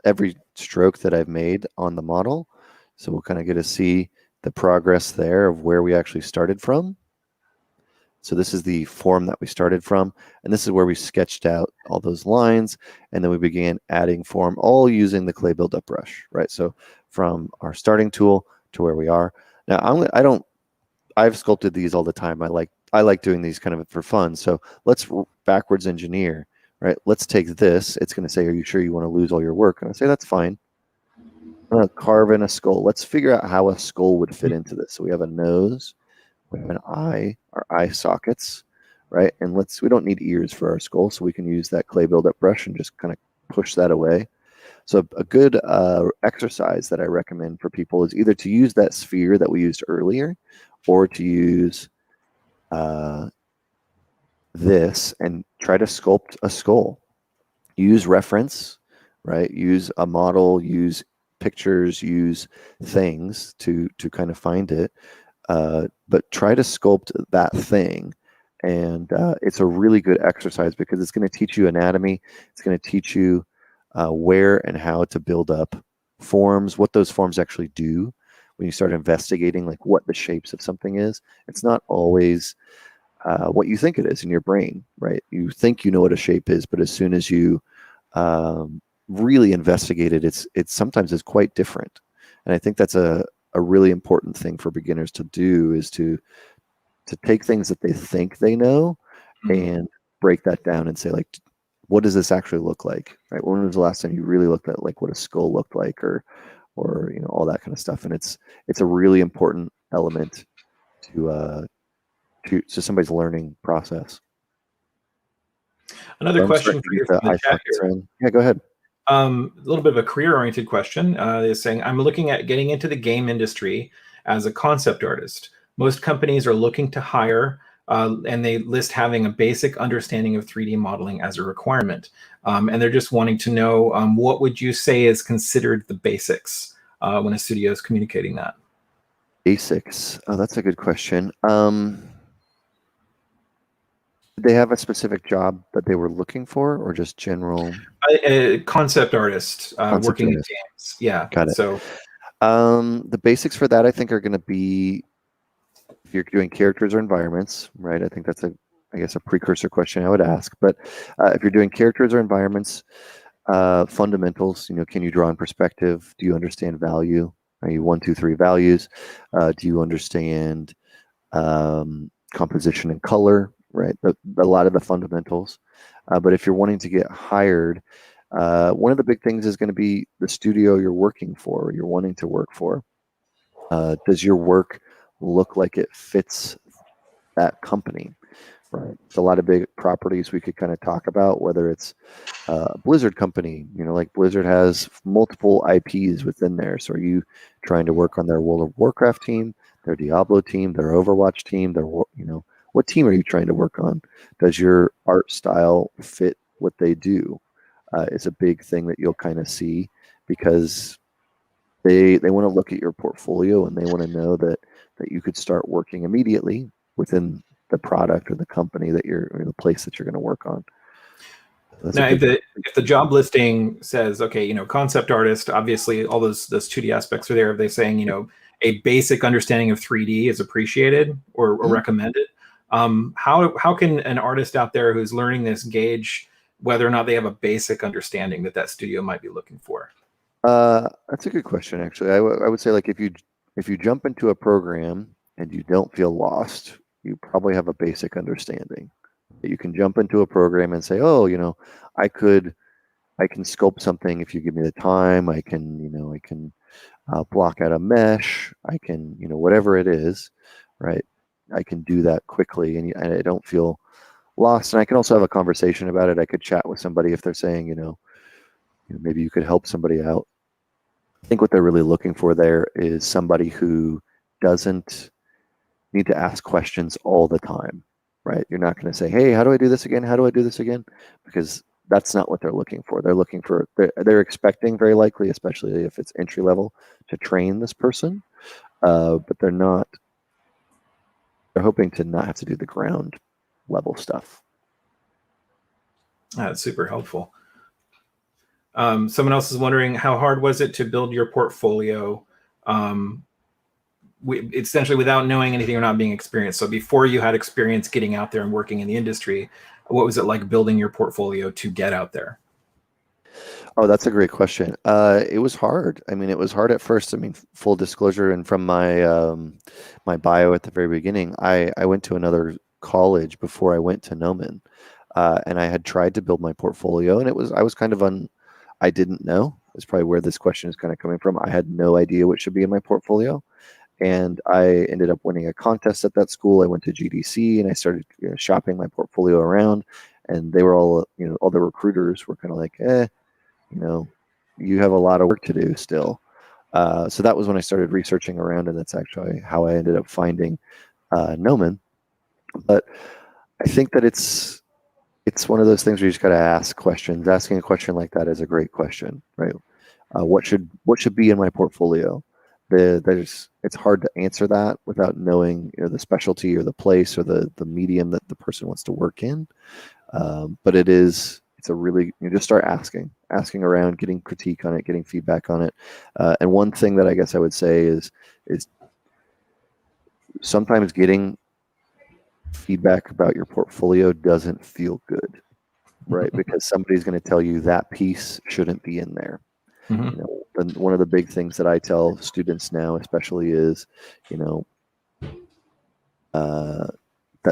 every stroke that I've made on the model. So we'll kind of get to see the progress there of where we actually started from. So this is the form that we started from, and this is where we sketched out all those lines, and then we began adding form, all using the clay buildup brush, right? So from our starting tool to where we are. Now I've sculpted these all the time. I like doing these kind of for fun. So let's backwards engineer, right? Let's take this. It's going to say, are you sure you want to lose all your work? And I say, that's fine. I'm going to carve in a skull. Let's figure out how a skull would fit into this. So we have a nose. We have an eye, our eye sockets, right? And we don't need ears for our skull, so we can use that clay buildup brush and just kind of push that away. So a good exercise that I recommend for people is either to use that sphere that we used earlier, or to use this and try to sculpt a skull. Use reference, right? Use a model, use pictures, use things to kind of find it. But try to sculpt that thing, and it's a really good exercise because it's going to teach you anatomy. It's going to teach you where and how to build up forms, what those forms actually do. When you start investigating like what the shapes of something is, it's not always what you think it is in your brain, right? You think you know what a shape is, but as soon as you really investigate it, it's sometimes it's quite different. And I think that's a really important thing for beginners to do, is to take things that they think they know and break that down and say, like, what does this actually look like, right? When was the last time you really looked at like what a skull looked like, or all that kind of stuff? And it's a really important element to somebody's learning process. Another question for you from the chat here. Yeah, go ahead. A little bit of a career-oriented question is saying, I'm looking at getting into the game industry as a concept artist. Most companies are looking to hire, and they list having a basic understanding of 3D modeling as a requirement. And they're just wanting to know, what would you say is considered the basics when a studio is communicating that? Basics. Oh, that's a good question. Did they have a specific job that they were looking for, or just general? Concept artist, working in games. Yeah. Got it. So the basics for that, I think, are going to be, if you're doing characters or environments, right? I think that's a precursor question I would ask. But if you're doing characters or environments, fundamentals, can you draw in perspective? Do you understand value? Are you 1, 2, 3 values? Do you understand composition and color? Right, a lot of the fundamentals. But if you're wanting to get hired, one of the big things is going to be the studio you're working for, or you're wanting to work for. Does your work look like it fits that company? Right. There's a lot of big properties we could kind of talk about, whether it's a Blizzard company, like Blizzard has multiple IPs within there. So are you trying to work on their World of Warcraft team, their Diablo team, their Overwatch team, their, what team are you trying to work on? Does your art style fit what they do? It's a big thing that you'll kind of see, because they want to look at your portfolio and they want to know that you could start working immediately within the product or the company or the place that you're going to work on. Now, if the job listing says, okay, concept artist, obviously all those 2D aspects are there. If they're saying, a basic understanding of 3D is appreciated or recommended. How can an artist out there who's learning this gauge whether or not they have a basic understanding that studio might be looking for? That's a good question, actually. I would say, like, if you jump into a program and you don't feel lost, you probably have a basic understanding. You can jump into a program and say, oh, I can sculpt something if you give me the time. I can block out a mesh. I can, whatever it is, right? I can do that quickly, and I don't feel lost. And I can also have a conversation about it. I could chat with somebody if they're saying, maybe you could help somebody out. I think what they're really looking for there is somebody who doesn't need to ask questions all the time, right? You're not going to say, hey, how do I do this again? How do I do this again? Because that's not what they're looking for. They're expecting, very likely, especially if it's entry level, to train this person, but they're hoping to not have to do the ground level stuff. That's super helpful. Someone else is wondering, how hard was it to build your portfolio essentially without knowing anything or not being experienced? So before you had experience getting out there and working in the industry, what was it like building your portfolio to get out there? Oh, that's a great question. It was hard. I mean, it was hard at first. I mean, full disclosure, and from my bio at the very beginning, I went to another college before I went to Gnomon, and I had tried to build my portfolio, and I was kind of I didn't know. That's probably where this question is kind of coming from. I had no idea what should be in my portfolio, and I ended up winning a contest at that school. I went to GDC, and I started shopping my portfolio around, and they were all, all the recruiters were kind of like, you have a lot of work to do still. So that was when I started researching around, and that's actually how I ended up finding Gnomon. But I think that it's one of those things where you just got to ask questions. Asking a question like that is a great question, right? What should be in my portfolio? It's hard to answer that without knowing the specialty or the place or the medium that the person wants to work in. But it's a really, you just start asking around, getting critique on it, getting feedback on it. And one thing that I guess I would say is sometimes getting feedback about your portfolio doesn't feel good, right? Because somebody's going to tell you that piece shouldn't be in there. Mm-hmm. And one of the big things that I tell students now, especially, is, that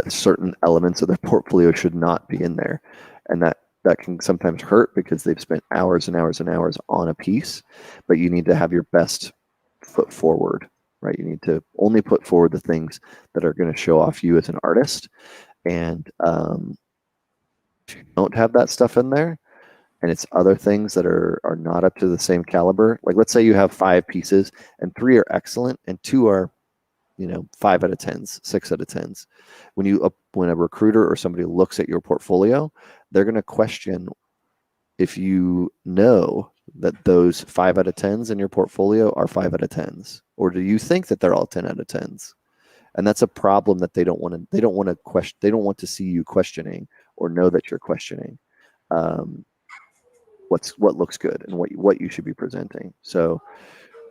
certain elements of their portfolio should not be in there, and that can sometimes hurt because they've spent hours and hours and hours on a piece. But you need to have your best foot forward, right? You need to only put forward the things that are going to show off you as an artist. And if you don't have that stuff in there, and it's other things that are not up to the same caliber, like let's say you have 5 pieces and 3 are excellent and 2 are 5 out of 10s, 6 out of 10s. When a recruiter or somebody looks at your portfolio, they're going to question if you know that those 5 out of 10s in your portfolio are 5 out of 10s, or do you think that they're all 10 out of 10s? And that's a problem that they don't want to question. They don't want to see you questioning or know that you're questioning what looks good and what you should be presenting. So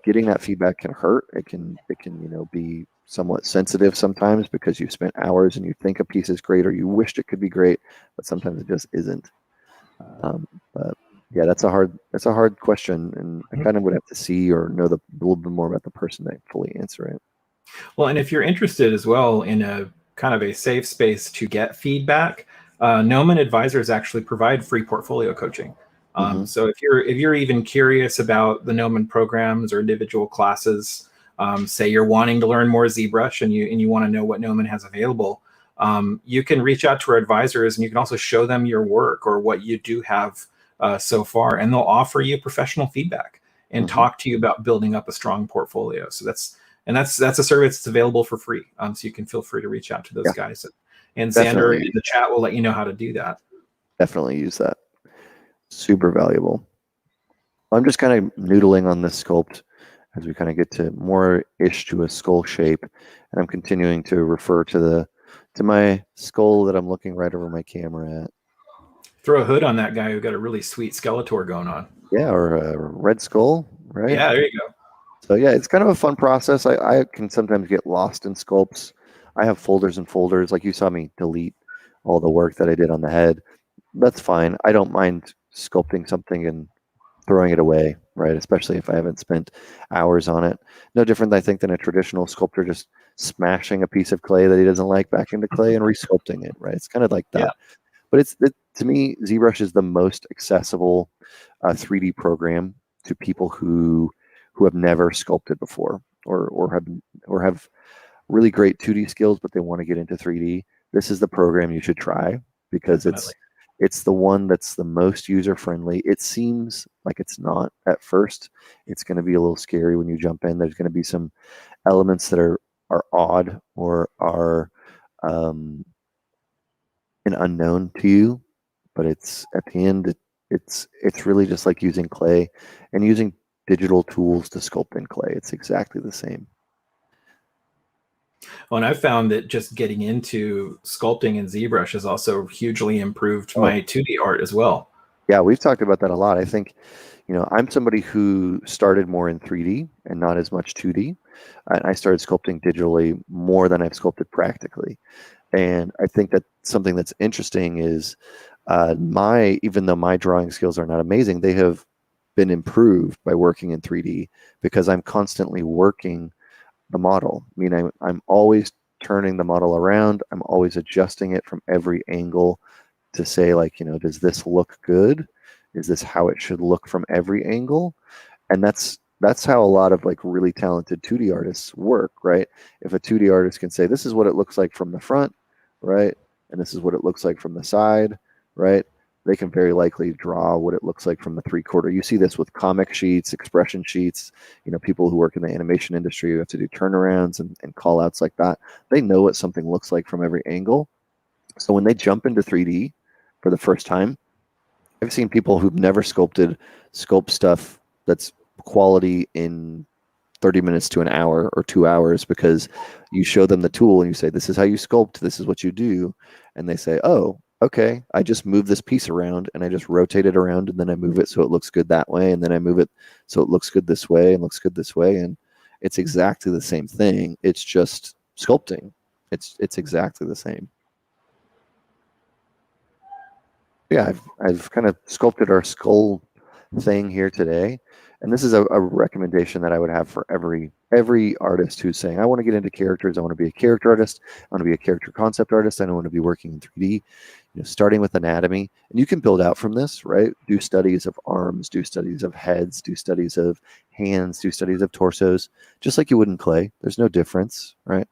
getting that feedback can hurt. It can be somewhat sensitive sometimes because you've spent hours and you think a piece is great or you wished it could be great, but sometimes it just isn't. But yeah, that's a hard question, and I kind of would have to see or know a little bit more about the person to fully answer it. Well, and if you're interested as well in a kind of a safe space to get feedback, Gnomon advisors actually provide free portfolio coaching. So if you're even curious about the Gnomon programs or individual classes, say you're wanting to learn more ZBrush and you want to know what Gnomon has available, you can reach out to our advisors, and you can also show them your work or what you do have so far, and they'll offer you professional feedback and talk to you about building up a strong portfolio. So that's a service that's available for free. So you can feel free to reach out to those guys. And Xander in the chat will let you know how to do that. Definitely use that. Super valuable. I'm just kind of noodling on this sculpt as we kind of get to more-ish to a skull shape, and I'm continuing to refer to my skull that I'm looking right over my camera at. Throw a hood on that guy who got a really sweet Skeletor going on. Yeah, or a red skull, right? Yeah, there you go. So yeah, it's kind of a fun process. I can sometimes get lost in sculpts. I have folders and folders. Like you saw me delete all the work that I did on the head. That's fine. I don't mind sculpting something and throwing it away, right? Especially if I haven't spent hours on it. No different, I think, than a traditional sculptor just smashing a piece of clay that he doesn't like back into clay and resculpting it, right? It's kind of like that. Yeah. But to me, ZBrush is the most accessible 3D program to people who have never sculpted before, or have really great 2D skills, but they want to get into 3D. This is the program you should try because Definitely. it's the one that's the most user friendly. It seems like it's not at first. It's going to be a little scary when you jump in. There's going to be some elements that are odd or are an unknown to you, but it's at the end it's really just like using clay and using digital tools to sculpt in clay. It's exactly the same. Well, and I've found that just getting into sculpting in ZBrush has also hugely improved Oh, my 2D art as well. yeah, we've talked about that a lot. I think, I'm somebody who started more in 3D and not as much 2D. And I started sculpting digitally more than I've sculpted practically. And I think that something that's interesting is even though my drawing skills are not amazing, they have been improved by working in 3D because I'm constantly working the model. I mean, I'm always turning the model around. I'm always adjusting it from every angle to say, like, does this look good? Is this how it should look from every angle? And that's how a lot of like really talented 2D artists work, right? If a 2D artist can say, this is what it looks like from the front, right? And this is what it looks like from the side, right? They can very likely draw what it looks like from the 3/4. You see this with comic sheets, expression sheets, people who work in the animation industry who have to do turnarounds and call outs like that. They know what something looks like from every angle. So when they jump into 3D for the first time, I've seen people who've never sculpt stuff that's quality in 30 minutes to an hour or 2 hours because you show them the tool and you say, this is how you sculpt, this is what you do. And they say, oh, okay, I just move this piece around and I just rotate it around and then I move it so it looks good that way. And then I move it so it looks good this way and looks good this way. And it's exactly the same thing. It's just sculpting. It's exactly the same. Yeah, I've kind of sculpted our skull thing here today, and this is a recommendation that I would have for every artist who's saying, I want to get into characters, I want to be a character artist, I want to be a character concept artist, I don't want to be working in 3D. Starting with anatomy, and you can build out from this, right? Do studies of arms, do studies of heads, do studies of hands, do studies of torsos, just like you would in clay. There's no difference, right?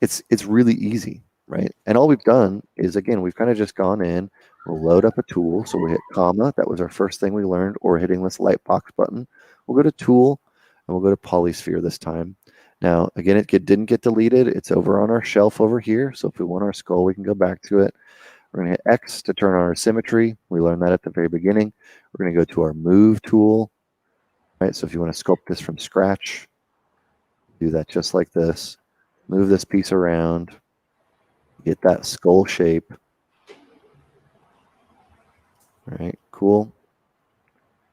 It's really easy, right? And all we've done is, again, we've kind of just gone in, we'll load up a tool. So we hit comma, that was our first thing we learned, or hitting this light box button. We'll go to tool, and we'll go to polysphere this time. Now, again, it didn't get deleted. It's over on our shelf over here. So if we want our skull, we can go back to it. We're going to hit X to turn on our symmetry. We learned that at the very beginning. We're going to go to our move tool, right? So if you want to sculpt this from scratch, do that just like this. Move this piece around, get that skull shape. All right, cool.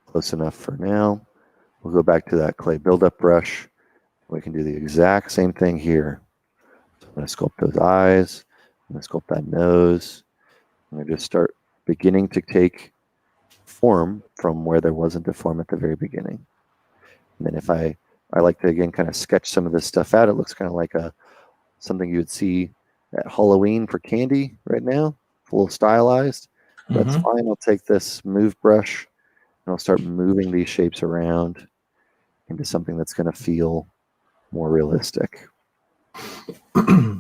Close enough for now. We'll go back to that clay buildup brush. We can do the exact same thing here. So I'm going to sculpt those eyes. I'm going to sculpt that nose. I'm going to just start beginning to take form from where there wasn't a form at the very beginning. And then if I like to, again, kind of sketch some of this stuff out. It looks kind of like something you would see at Halloween for candy right now. It's a little stylized. That's fine. I'll take this move brush and I'll start moving these shapes around into something that's going to feel more realistic. I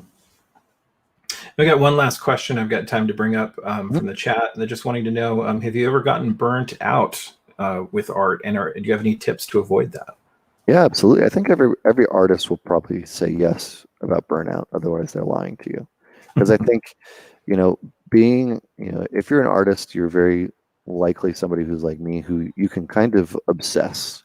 got one last question I've got time to bring up from the chat. They're just wanting to know, have you ever gotten burnt out with art? And do you have any tips to avoid that? Yeah, absolutely. I think every artist will probably say yes about burnout. Otherwise, they're lying to you. Because I think, if you're an artist, you're very likely somebody who's like me, who you can kind of obsess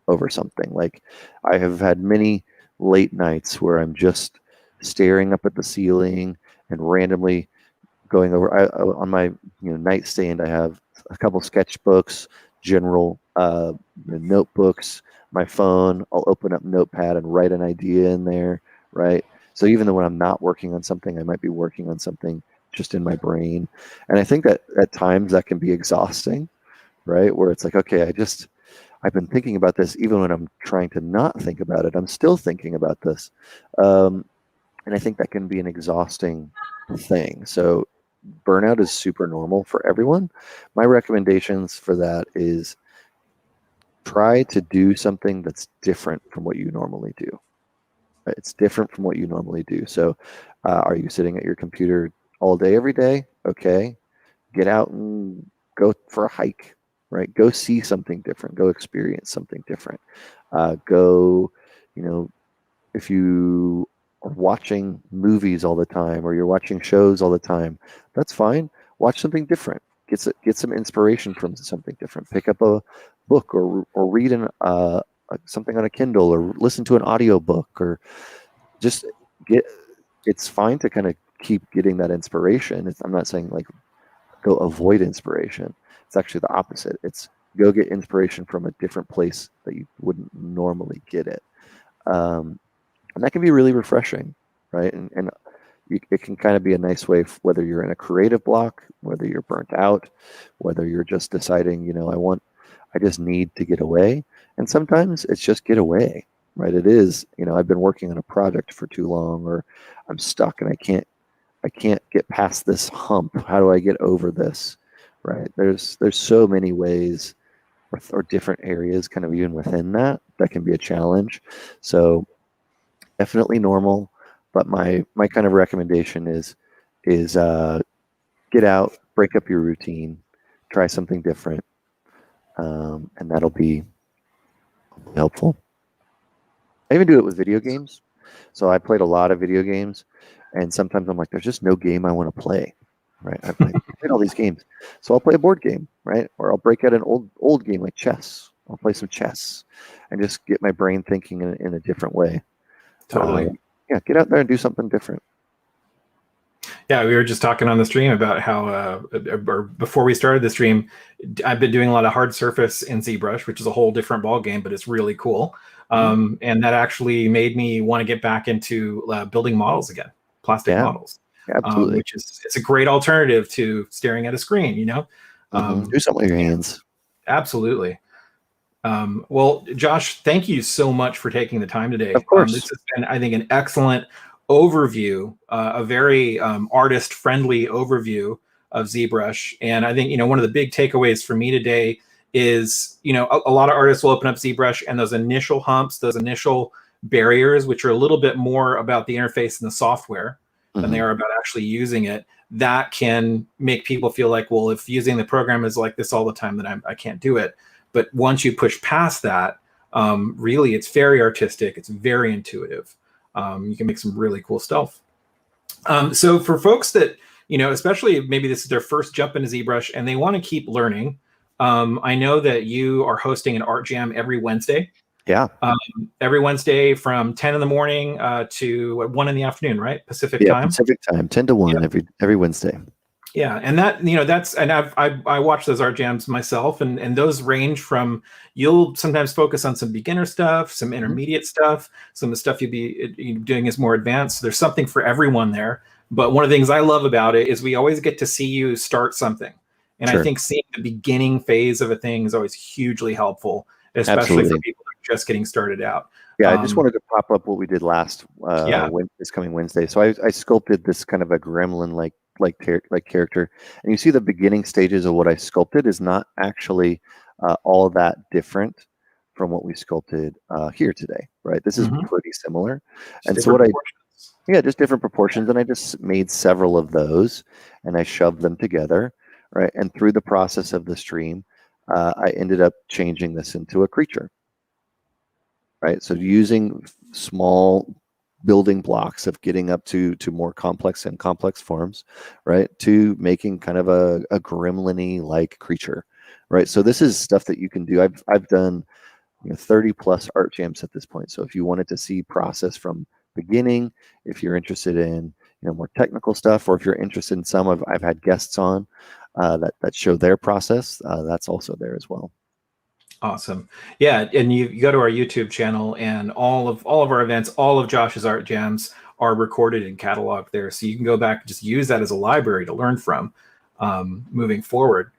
over something. Like, I have had many late nights where I'm just staring up at the ceiling and randomly going over. On my nightstand, I have a couple sketchbooks, general notebooks, my phone. I'll open up Notepad and write an idea in there, right? So even though when I'm not working on something, I might be working on something just in my brain. And I think that at times that can be exhausting, right? Where it's like, okay, I've been thinking about this even when I'm trying to not think about it. I'm still thinking about this. And I think that can be an exhausting thing. So burnout is super normal for everyone. My recommendations for that is try to do something that's different from what you normally do. It's different from what you normally do. So are you sitting at your computer all day, every day? Okay. Get out and go for a hike, right? Go see something different. Go experience something different. Go, if you are watching movies all the time or you're watching shows all the time, that's fine. Watch something different. Get some inspiration from something different. Pick up a book or read something on a Kindle or listen to an audio book or just it's fine to kind of keep getting that inspiration. I'm not saying like go avoid inspiration. It's actually the opposite. It's go get inspiration from a different place that you wouldn't normally get it. And that can be really refreshing, right? And it can kind of be a nice way, whether you're in a creative block, whether you're burnt out, whether you're just deciding, I just need to get away. And sometimes it's just get away, right? It is, I've been working on a project for too long, or I'm stuck and I can't get past this hump. How do I get over this? Right? There's so many ways or different areas kind of even within that can be a challenge. So definitely normal, but my kind of recommendation is get out, break up your routine, try something different, and that'll be helpful. I even do it with video games. So I played a lot of video games, and sometimes I'm like, there's just no game I want to play, right? I've played all these games, so I'll play a board game, right? Or I'll break out an old game like chess. I'll play some chess and just get my brain thinking in a different way. Totally. Yeah, get out there and do something different. Yeah, we were just talking on the stream about how, or before we started the stream, I've been doing a lot of hard surface in ZBrush, which is a whole different ball game, but it's really cool. And that actually made me want to get back into building models again, plastic models. Absolutely. It's a great alternative to staring at a screen, do something with your hands. Absolutely. Well, Josh, thank you so much for taking the time today. Of course. This has been, I think, an excellent overview, a very artist-friendly overview of ZBrush. And I think, one of the big takeaways for me today is, a lot of artists will open up ZBrush and those initial humps, those initial barriers, which are a little bit more about the interface and the software than they are about actually using it, that can make people feel like, well, if using the program is like this all the time, then I can't do it. But once you push past that, really, it's very artistic. It's very intuitive. You can make some really cool stuff. So for folks that, especially maybe this is their first jump into ZBrush and they want to keep learning, I know that you are hosting an art jam every Wednesday. Yeah. Every Wednesday from 10 in the morning to 1 in the afternoon, right? Pacific time? Pacific time, 10 to 1 every Wednesday. Yeah, and that and I watch those art jams myself, and those range from, you'll sometimes focus on some beginner stuff, some intermediate stuff, some of the stuff you'll be doing is more advanced. There's something for everyone there. But one of the things I love about it is we always get to see you start something, and I think seeing the beginning phase of a thing is always hugely helpful, especially for people that are just getting started out. Yeah, I just wanted to pop up what we did last this coming Wednesday. So I sculpted this kind of a gremlin like character, and you see the beginning stages of what I sculpted is not actually all that different from what we sculpted here today, right? This is pretty similar. And so just different proportions, and I just made several of those and I shoved them together, right? And through the process of the stream, I ended up changing this into a creature, right? So using small building blocks of getting up to more complex forms, right, to making kind of a gremlin-y like creature, right? So this is stuff that you can do. I've done 30 plus art jams at this point. So if you wanted to see process from beginning, if you're interested in more technical stuff, or if you're interested in some I've had guests on that show their process, that's also there as well. Awesome. Yeah, and you go to our YouTube channel, and all of our events, all of Josh's art jams are recorded and cataloged there, so you can go back and just use that as a library to learn from moving forward.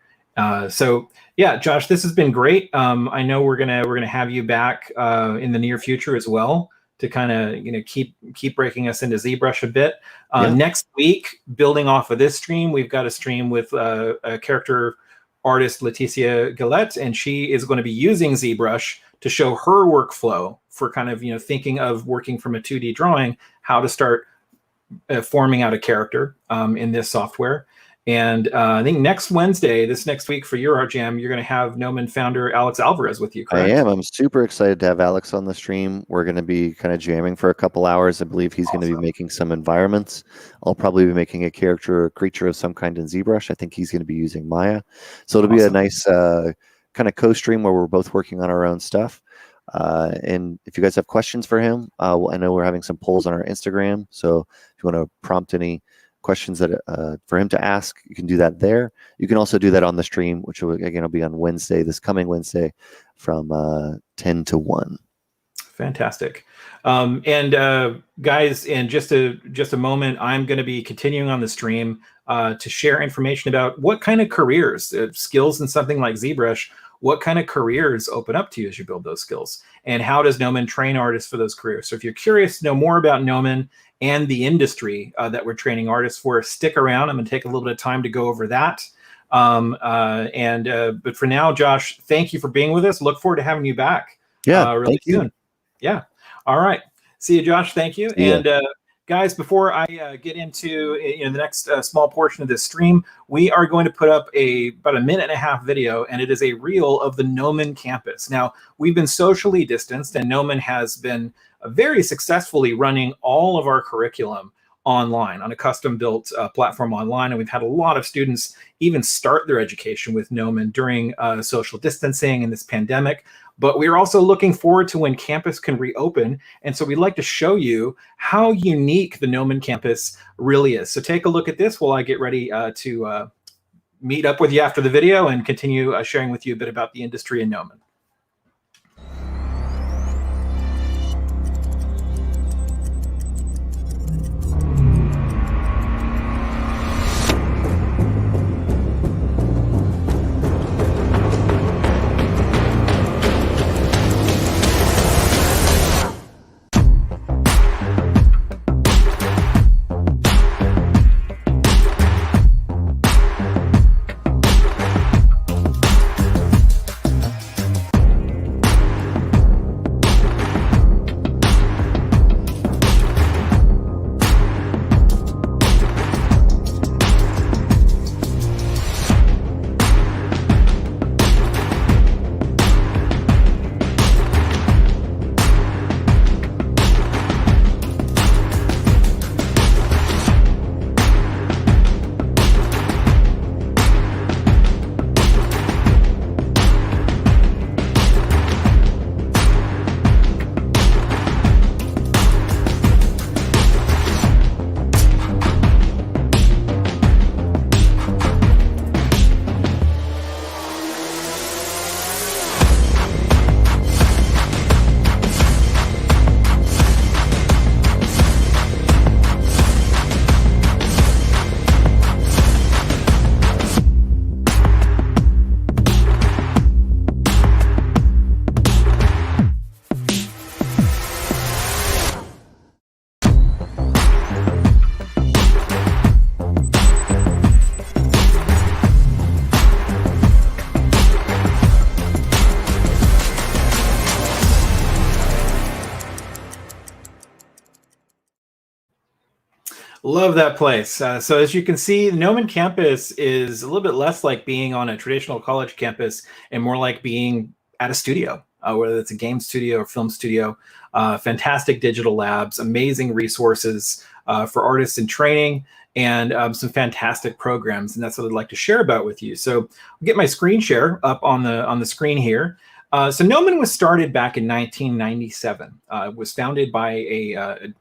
So yeah, Josh, this has been great. I know we're gonna have you back in the near future as well to kind of keep breaking us into ZBrush a bit. Yeah. Next week, building off of this stream, we've got a stream with a character artist, Leticia Gillette, and she is going to be using ZBrush to show her workflow for kind of thinking of working from a 2D drawing, how to start forming out a character in this software. And I think next week for your art jam, you're going to have Gnomon founder Alex Alvarez with you, correct? I am. I'm super excited to have Alex on the stream. We're going to be kind of jamming for a couple hours. I believe he's going to be making some environments. I'll probably be making a character or creature of some kind in ZBrush. I think he's going to be using Maya. So it'll be a nice kind of co-stream where we're both working on our own stuff. And if you guys have questions for him, I know we're having some polls on our Instagram. So if you want to prompt any questions that for him to ask, you can do that there. You can also do that on the stream, which will, again, will be on Wednesday, this coming Wednesday, from 10 to 1. Fantastic. And guys, in just a moment, I'm going to be continuing on the stream to share information about what kind of careers, skills in something like ZBrush, what kind of careers open up to you as you build those skills, and how does Gnomon train artists for those careers. So if you're curious to know more about Gnomon and the industry that we're training artists for, stick around. I'm going to take a little bit of time to go over that. But for now, Josh, thank you for being with us. Look forward to having you back. Yeah, really soon. Yeah. All right. See you, Josh. Thank you. Yeah. And guys, before I get into the next small portion of this stream, we are going to put up about a 1.5-minute video, and it is a reel of the Gnomon campus. Now, we've been socially distanced, and Gnomon has been very successfully running all of our curriculum online on a custom-built platform online, and we've had a lot of students even start their education with Gnomon during social distancing and this pandemic. But we're also looking forward to when campus can reopen, and so we'd like to show you how unique the Gnomon campus really is. So take a look at this while I get ready to meet up with you after the video and continue sharing with you a bit about the industry in Gnomon. Love that place. So as you can see, the Gnomon campus is a little bit less like being on a traditional college campus and more like being at a studio, whether it's a game studio or film studio. Fantastic digital labs, amazing resources for artists in training, and some fantastic programs. And that's what I'd like to share about with you. So I'll get my screen share up on the screen here. So Gnomon was started back in 1997. It was founded by a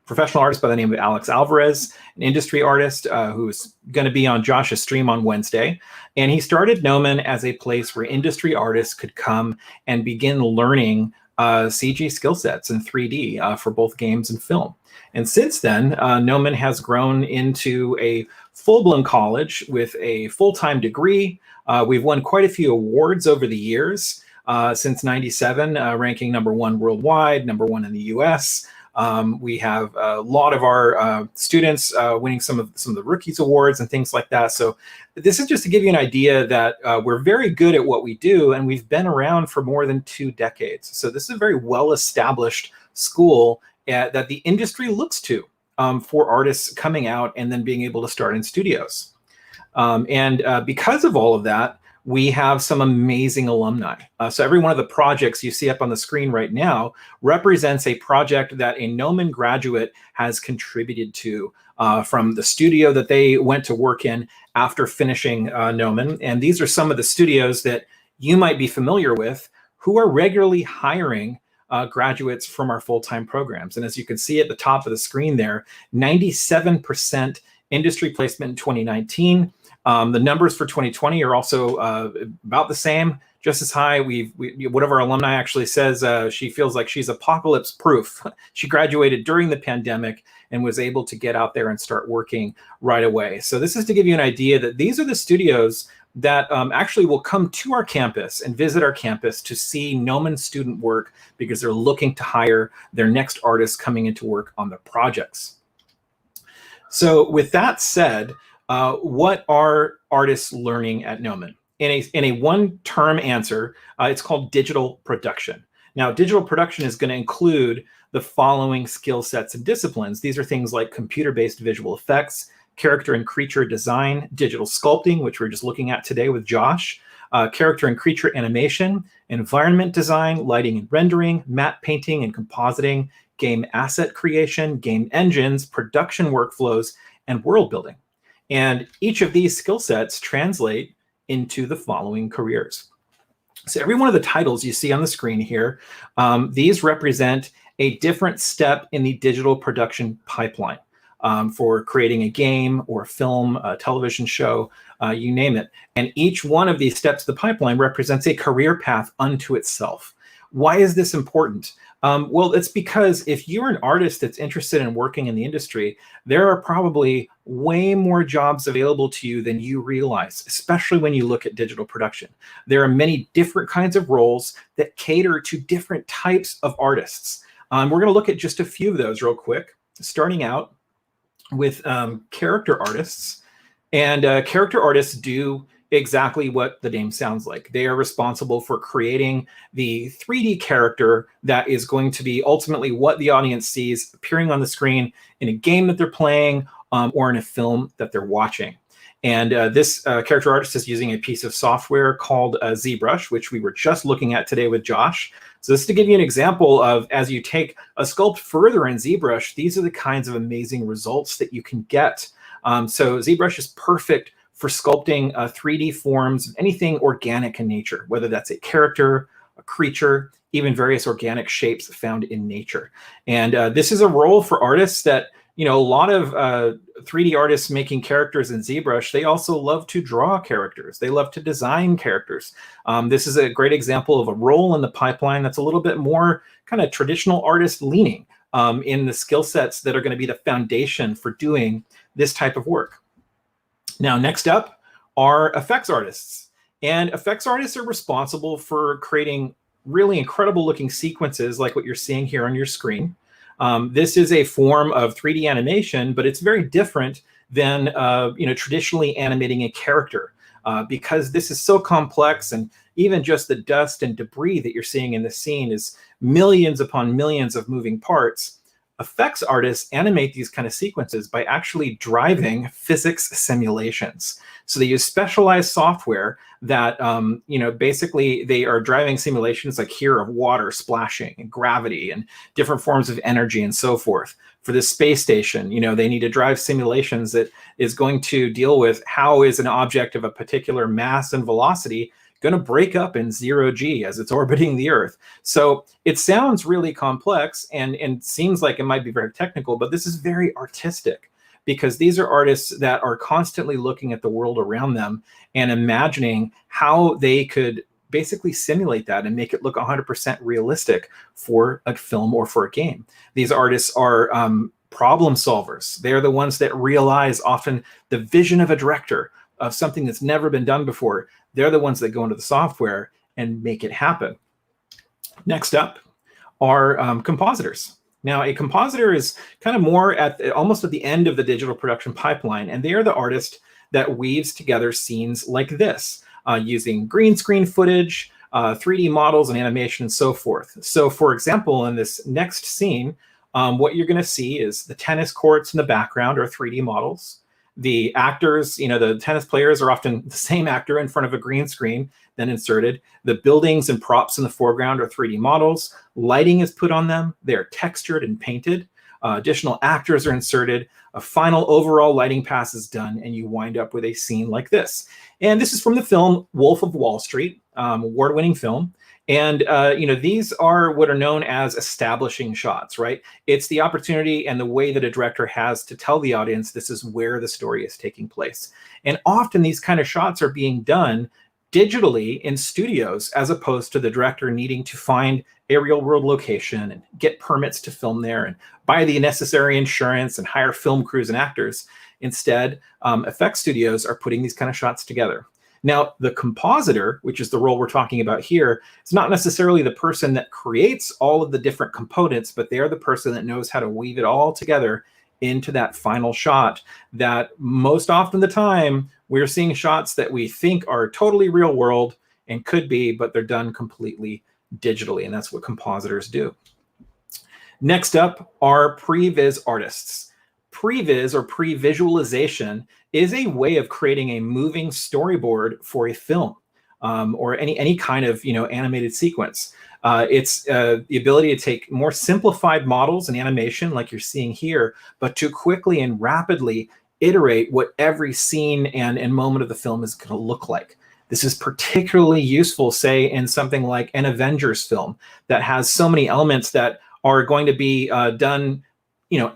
professional artist by the name of Alex Alvarez, an industry artist who's going to be on Josh's stream on Wednesday. And he started Gnomon as a place where industry artists could come and begin learning CG skill sets in 3D for both games and film. And since then, Gnomon has grown into a full-blown college with a full-time degree. We've won quite a few awards over the years since '97, ranking #1 worldwide, #1 in the US. We have a lot of our students winning some of the Rookies Awards and things like that. So this is just to give you an idea that we're very good at what we do, and we've been around for more than 2 decades. So this is a very well-established school that the industry looks to for artists coming out and then being able to start in studios. Because of all of that, we have some amazing alumni. So every one of the projects you see up on the screen right now represents a project that a Gnomon graduate has contributed to from the studio that they went to work in after finishing Gnomon. And these are some of the studios that you might be familiar with who are regularly hiring graduates from our full-time programs. And as you can see at the top of the screen there, 97% industry placement in 2019. The numbers for 2020 are also about the same, just as high. One of our alumni actually says she feels like she's apocalypse proof. She graduated during the pandemic and was able to get out there and start working right away. So this is to give you an idea that these are the studios that actually will come to our campus and visit our campus to see Gnomon student work because they're looking to hire their next artists coming into work on the projects. So with that said, what are artists learning at Gnomon? In a one-term answer, it's called digital production. Now, digital production is going to include the following skill sets and disciplines. These are things like computer-based visual effects, character and creature design, digital sculpting, which we're just looking at today with Josh, character and creature animation, environment design, lighting and rendering, matte painting and compositing, game asset creation, game engines, production workflows, and world building. And each of these skill sets translate into the following careers. So every one of the titles you see on the screen here, these represent a different step in the digital production pipeline for creating a game or a film, a television show, you name it. And each one of these steps of the pipeline represents a career path unto itself. Why is this important? Well, it's because if you're an artist that's interested in working in the industry, there are probably way more jobs available to you than you realize, especially when you look at digital production. There are many different kinds of roles that cater to different types of artists. We're going to look at just a few of those real quick, starting out with character artists. And character artists do exactly what the name sounds like. They are responsible for creating the 3D character that is going to be ultimately what the audience sees appearing on the screen in a game that they're playing or in a film that they're watching. And this character artist is using a piece of software called ZBrush, which we were just looking at today with Josh. So this is to give you an example of, as you take a sculpt further in ZBrush, these are the kinds of amazing results that you can get. So ZBrush is perfect for sculpting 3D forms of anything organic in nature, whether that's a character, a creature, even various organic shapes found in nature. And this is a role for artists that, you know, a lot of 3D artists making characters in ZBrush, they also love to draw characters. They love to design characters. This is a great example of a role in the pipeline that's a little bit more kind of traditional artist leaning in the skill sets that are going to be the foundation for doing this type of work. Now, next up are effects artists. And effects artists are responsible for creating really incredible looking sequences like what you're seeing here on your screen. This is a form of 3D animation, but it's very different than traditionally animating a character because this is so complex, and even just the dust and debris that you're seeing in the scene is millions upon millions of moving parts. Effects artists animate these kind of sequences by actually driving physics simulations. So they use specialized software that, basically they are driving simulations like here of water splashing and gravity and different forms of energy and so forth. For the space station, they need to drive simulations that is going to deal with how is an object of a particular mass and velocity going to break up in 0G as it's orbiting the Earth. So it sounds really complex and seems like it might be very technical, but this is very artistic, because these are artists that are constantly looking at the world around them and imagining how they could basically simulate that and make it look 100% realistic for a film or for a game. These artists are problem solvers. They're the ones that realize often the vision of a director of something that's never been done before. They're the ones that go into the software and make it happen. Next up are compositors. Now, a compositor is kind of more almost at the end of the digital production pipeline, and they are the artist that weaves together scenes like this, using green screen footage, 3D models and animation and so forth. So for example, in this next scene, what you're going to see is the tennis courts in the background are 3D models. The actors, the tennis players are often the same actor in front of a green screen, then inserted. The buildings and props in the foreground are 3D models. Lighting is put on them. They're textured and painted. Additional actors are inserted. A final overall lighting pass is done, and you wind up with a scene like this. And this is from the film Wolf of Wall Street, award-winning film. And these are what are known as establishing shots, right? It's the opportunity and the way that a director has to tell the audience this is where the story is taking place. And often these kind of shots are being done digitally in studios, as opposed to the director needing to find a real world location and get permits to film there and buy the necessary insurance and hire film crews and actors. Instead, effects studios are putting these kind of shots together. Now, the compositor, which is the role we're talking about here, is not necessarily the person that creates all of the different components, but they're the person that knows how to weave it all together into that final shot that most often the time we're seeing shots that we think are totally real world and could be, but they're done completely digitally. And that's what compositors do. Next up are previs artists. Previs or pre-visualization is a way of creating a moving storyboard for a film or any kind of animated sequence. It's the ability to take more simplified models and animation like you're seeing here, but to quickly and rapidly iterate what every scene and moment of the film is going to look like. This is particularly useful, say, in something like an Avengers film that has so many elements that are going to be done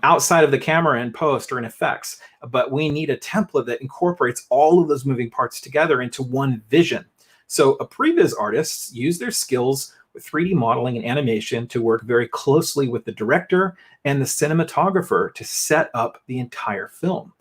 outside of the camera in post or in effects, but we need a template that incorporates all of those moving parts together into one vision. So a previs artists use their skills with 3D modeling and animation to work very closely with the director and the cinematographer to set up the entire film.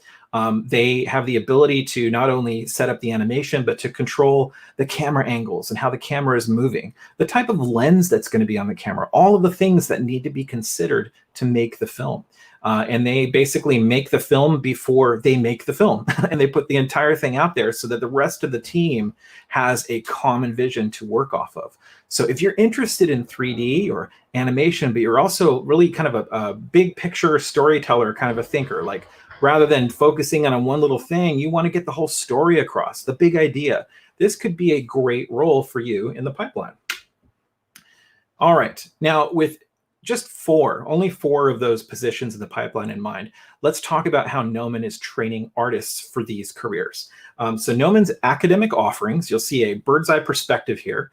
They have the ability to not only set up the animation, but to control the camera angles and how the camera is moving, the type of lens that's going to be on the camera, all of the things that need to be considered to make the film. And they basically make the film before they make the film. And they put the entire thing out there so that the rest of the team has a common vision to work off of. So if you're interested in 3D or animation, but you're also really kind of a big picture storyteller, kind of a thinker, like rather than focusing on one little thing, you want to get the whole story across, the big idea. This could be a great role for you in the pipeline. All right, now with just only four of those positions in the pipeline in mind, let's talk about how Gnomon is training artists for these careers. So Gnomon's academic offerings, you'll see a bird's eye perspective here.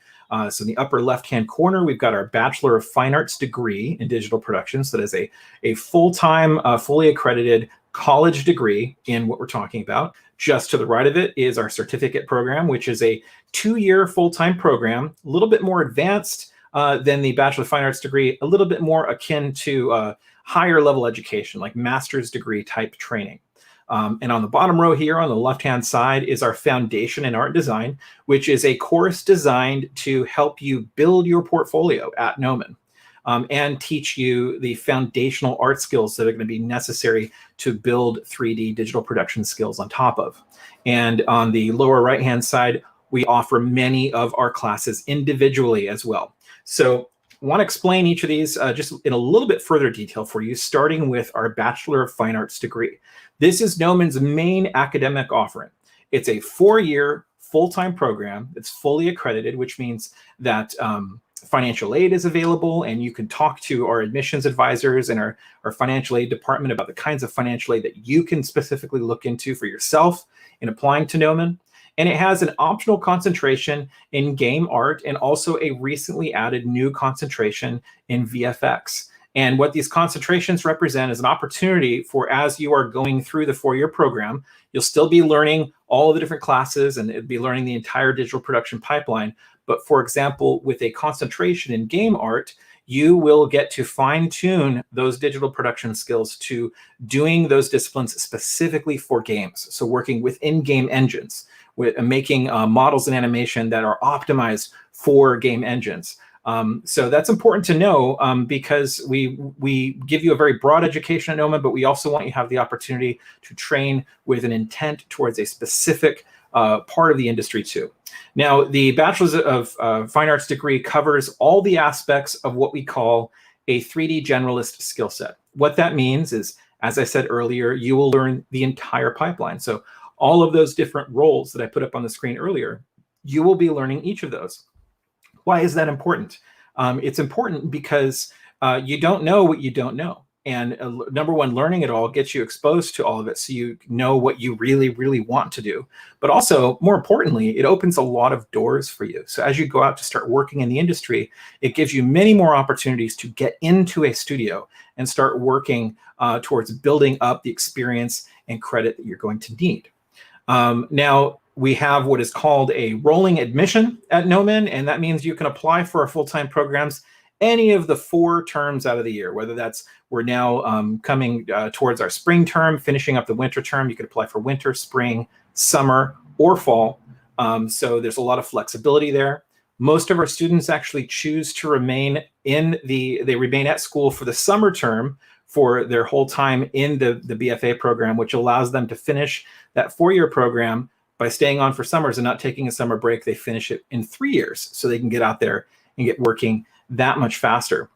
So in the upper left-hand corner, we've got our Bachelor of Fine Arts degree in digital production. So that is a full-time, fully accredited college degree in what we're talking about. Just to the right of it is our certificate program, which is a 2-year full-time program, a little bit more advanced than the Bachelor of Fine Arts degree, a little bit more akin to higher level education, like master's degree type training. And on the bottom row here on the left-hand side is our Foundation in Art Design, which is a course designed to help you build your portfolio at Gnomon. And teach you the foundational art skills that are going to be necessary to build 3D digital production skills on top of. And on the lower right-hand side, we offer many of our classes individually as well. So I want to explain each of these just in a little bit further detail for you, starting with our Bachelor of Fine Arts degree. This is Gnomon's main academic offering. It's a 4-year full-time program. It's fully accredited, which means that financial aid is available, and you can talk to our admissions advisors and our financial aid department about the kinds of financial aid that you can specifically look into for yourself in applying to Gnomon. And it has an optional concentration in game art and also a recently added new concentration in VFX. And what these concentrations represent is an opportunity for, as you are going through the 4-year program, you'll still be learning all of the different classes and it'll be learning the entire digital production pipeline. But for example, with a concentration in game art, you will get to fine tune those digital production skills to doing those disciplines specifically for games. So working with in-game engines, with making models and animation that are optimized for game engines. So that's important to know because we give you a very broad education at Gnomon, but we also want you to have the opportunity to train with an intent towards a specific part of the industry too. Now, the Bachelor's of Fine Arts degree covers all the aspects of what we call a 3D generalist skill set. What that means is, as I said earlier, you will learn the entire pipeline. So all of those different roles that I put up on the screen earlier, you will be learning each of those. Why is that important? It's important because you don't know what you don't know. And number one, learning it all gets you exposed to all of it so you know what you really, really want to do. But also, more importantly, it opens a lot of doors for you. So as you go out to start working in the industry, it gives you many more opportunities to get into a studio and start working towards building up the experience and credit that you're going to need. Now, we have what is called a rolling admission at Gnomon, and that means you can apply for our full-time programs any of the 4 terms out of the year, whether that's we're now coming towards our spring term, finishing up the winter term. You could apply for winter, spring, summer, or fall. So there's a lot of flexibility there. Most of our students actually choose to remain they remain at school for the summer term for their whole time in the BFA program, which allows them to finish that 4-year program by staying on for summers and not taking a summer break. They finish it in 3 years so they can get out there and get working that much faster.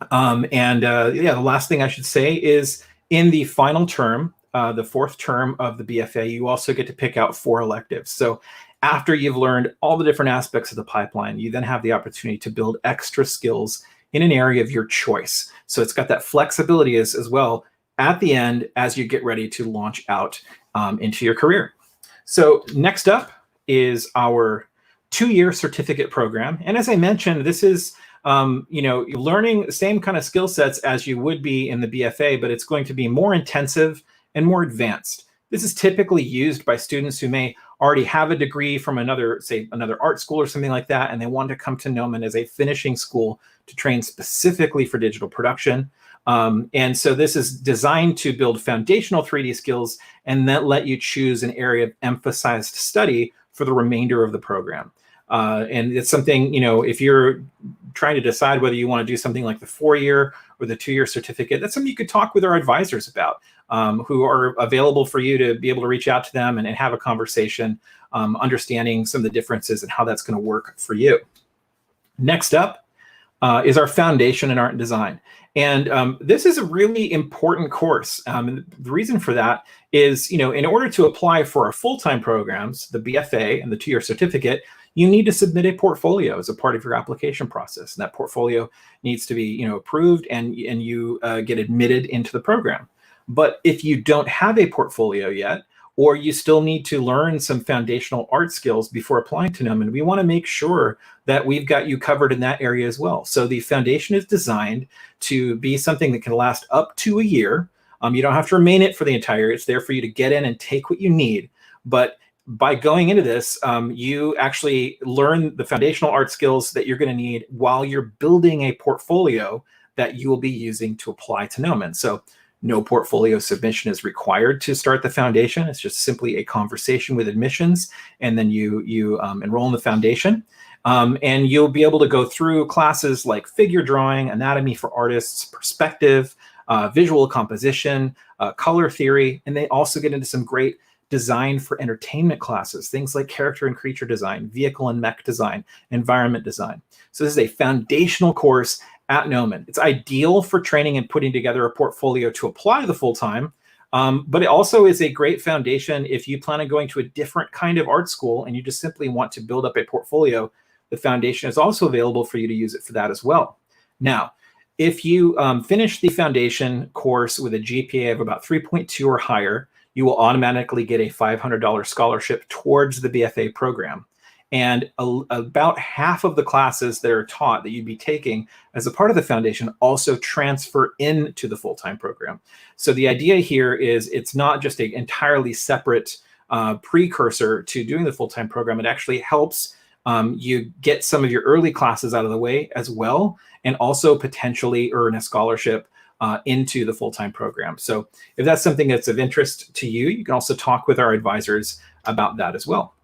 The last thing I should say is in the final term, the 4th term of the BFA, you also get to pick out 4 electives. So after you've learned all the different aspects of the pipeline, you then have the opportunity to build extra skills in an area of your choice. So it's got that flexibility as well at the end as you get ready to launch out into your career. So next up is our 2-year certificate program. And as I mentioned, this is learning the same kind of skill sets as you would be in the BFA, but it's going to be more intensive and more advanced. This is typically used by students who may already have a degree from another art school or something like that, and they want to come to Gnomon as a finishing school to train specifically for digital production. And so this is designed to build foundational 3D skills and then let you choose an area of emphasized study for the remainder of the program. And it's something, if you're trying to decide whether you want to do something like the 4-year or the 2-year certificate, that's something you could talk with our advisors about, who are available for you to be able to reach out to them and have a conversation, understanding some of the differences and how that's going to work for you. Next up is our foundation in art and design. And this is a really important course. And the reason for that is, in order to apply for our full-time programs, the BFA and the 2-year certificate, you need to submit a portfolio as a part of your application process. And that portfolio needs to be, approved and you get admitted into the program. But if you don't have a portfolio yet, or you still need to learn some foundational art skills before applying to Gnomon, we want to make sure that we've got you covered in that area as well. So the foundation is designed to be something that can last up to a year. You don't have to remain it for the entire year. It's there for you to get in and take what you need. But by going into this, you actually learn the foundational art skills that you're going to need while you're building a portfolio that you will be using to apply to Gnomon. So no portfolio submission is required to start the foundation. It's just simply a conversation with admissions, and then you enroll in the foundation. And you'll be able to go through classes like figure drawing, anatomy for artists, perspective, visual composition, color theory, and they also get into some great design for entertainment classes, things like character and creature design, vehicle and mech design, environment design. So this is a foundational course at Gnomon. It's ideal for training and putting together a portfolio to apply the full-time, but it also is a great foundation if you plan on going to a different kind of art school and you just simply want to build up a portfolio. The foundation is also available for you to use it for that as well. Now, if you finish the foundation course with a GPA of about 3.2 or higher, you will automatically get a $500 scholarship towards the BFA program. And about half of the classes that are taught that you'd be taking as a part of the foundation also transfer into the full-time program. So the idea here is it's not just an entirely separate precursor to doing the full-time program. It actually helps you get some of your early classes out of the way as well, and also potentially earn a scholarship into the full-time program. So if that's something that's of interest to you, you can also talk with our advisors about that as well.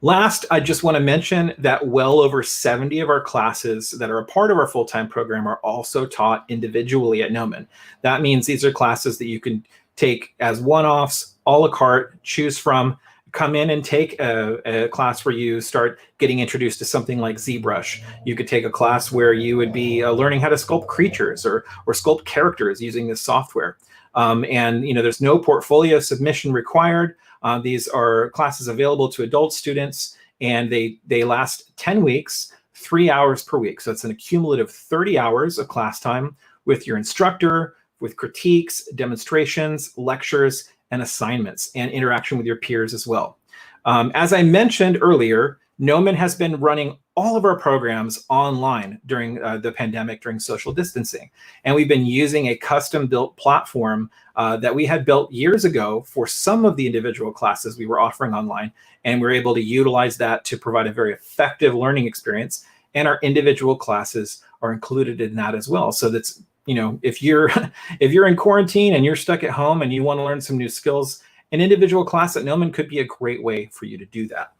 Last, I just want to mention that well over 70 of our classes that are a part of our full-time program are also taught individually at Gnomon. That means these are classes that you can take as one-offs, a la carte, choose from, come in and take a class where you start getting introduced to something like ZBrush. You could take a class where you would be learning how to sculpt creatures or sculpt characters using this software. And there's no portfolio submission required. These are classes available to adult students, and they last 10 weeks, 3 hours per week. So it's an accumulative 30 hours of class time with your instructor, with critiques, demonstrations, lectures, and assignments, and interaction with your peers as well. As I mentioned earlier, Gnomon has been running all of our programs online during the pandemic, during social distancing. And we've been using a custom-built platform that we had built years ago for some of the individual classes we were offering online. And we're able to utilize that to provide a very effective learning experience. And our individual classes are included in that as well. So that's, if you're in quarantine and you're stuck at home and you want to learn some new skills, an individual class at Gnomon could be a great way for you to do that.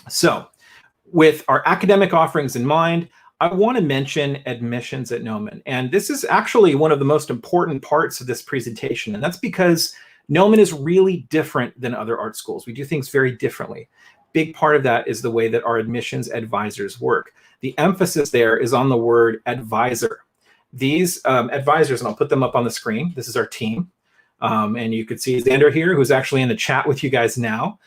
So with our academic offerings in mind, I want to mention admissions at Gnomon. And this is actually one of the most important parts of this presentation. And that's because Gnomon is really different than other art schools. We do things very differently. Big part of that is the way that our admissions advisors work. The emphasis there is on the word advisor. These advisors, and I'll put them up on the screen. This is our team. And you could see Xander here, who's actually in the chat with you guys now.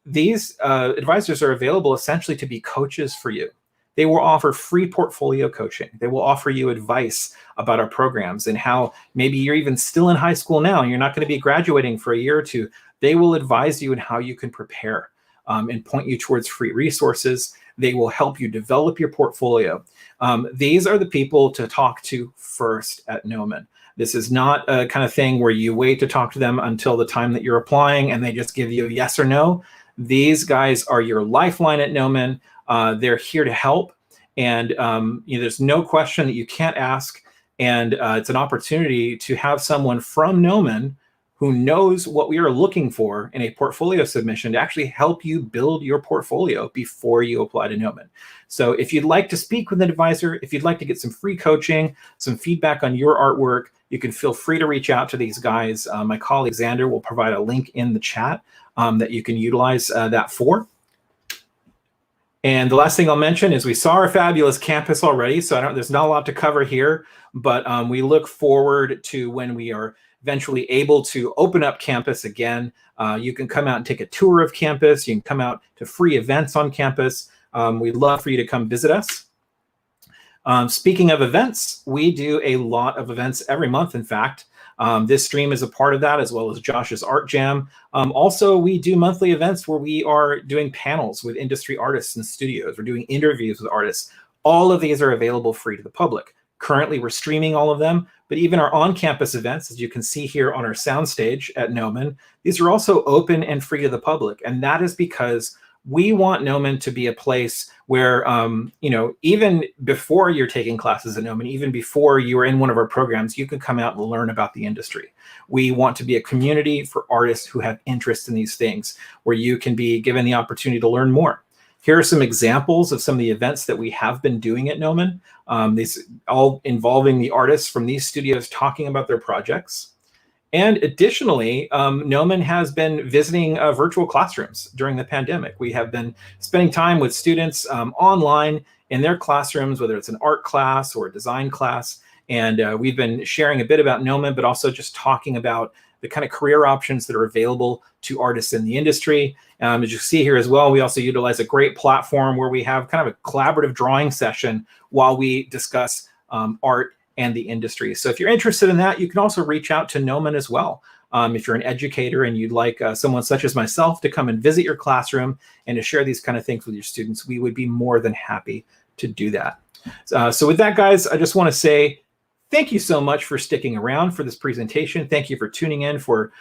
These advisors are available essentially to be coaches for you. They will offer free portfolio coaching. They will offer you advice about our programs and how maybe you're even still in high school now and you're not going to be graduating for a year or two. They will advise you on how you can prepare and point you towards free resources. They will help you develop your portfolio. These are the people to talk to first at Gnomon. This is not a kind of thing where you wait to talk to them until the time that you're applying and they just give you a yes or no. These guys are your lifeline at Gnomon. They're here to help. And there's no question that you can't ask. And it's an opportunity to have someone from Gnomon who knows what we are looking for in a portfolio submission to actually help you build your portfolio before you apply to Gnomon. So if you'd like to speak with an advisor, if you'd like to get some free coaching, some feedback on your artwork, you can feel free to reach out to these guys. My colleague Xander will provide a link in the chat that you can utilize that for. And the last thing I'll mention is we saw our fabulous campus already, so there's not a lot to cover here, but we look forward to when we are eventually able to open up campus again. You can come out and take a tour of campus. You can come out to free events on campus. We'd love for you to come visit us. Speaking of events, we do a lot of events every month, in fact. This stream is a part of that, as well as Josh's Art Jam. Also, we do monthly events where we are doing panels with industry artists and studios. We're doing interviews with artists. All of these are available free to the public. Currently, we're streaming all of them, but even our on-campus events, as you can see here on our soundstage at Gnomon, these are also open and free to the public. And that is because we want Gnomon to be a place where, even before you're taking classes at Gnomon, even before you are in one of our programs, you can come out and learn about the industry. We want to be a community for artists who have interest in these things, where you can be given the opportunity to learn more. Here are some examples of some of the events that we have been doing at Gnomon. These all involving the artists from these studios talking about their projects. And additionally, Gnomon has been visiting virtual classrooms during the pandemic. We have been spending time with students online in their classrooms, whether it's an art class or a design class. And we've been sharing a bit about Gnomon, but also just talking about the kind of career options that are available to artists in the industry. As you see here as well, we also utilize a great platform where we have kind of a collaborative drawing session while we discuss art and the industry. So if you're interested in that, you can also reach out to Gnomon as well. If you're an educator and you'd like someone such as myself to come and visit your classroom and to share these kind of things with your students, we would be more than happy to do that. So with that, guys, I just want to say thank you so much for sticking around for this presentation. Thank you for tuning in for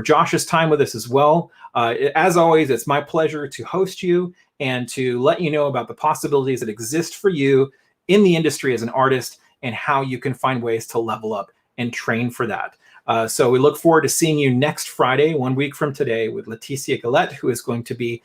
Josh's time with us as well. As always, it's my pleasure to host you and to let you know about the possibilities that exist for you in the industry as an artist and how you can find ways to level up and train for that. So we look forward to seeing you next Friday, 1 week from today, with Leticia Gillette, who is going to be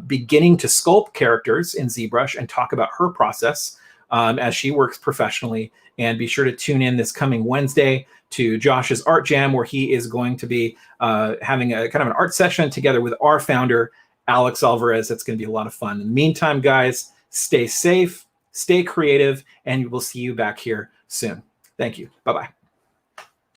beginning to sculpt characters in ZBrush and talk about her process as she works professionally. And be sure to tune in this coming Wednesday to Josh's Art Jam, where he is going to be having a kind of an art session together with our founder, Alex Alvarez. That's going to be a lot of fun. In the meantime, guys, stay safe, stay creative, and we'll see you back here soon. Thank you. Bye-bye.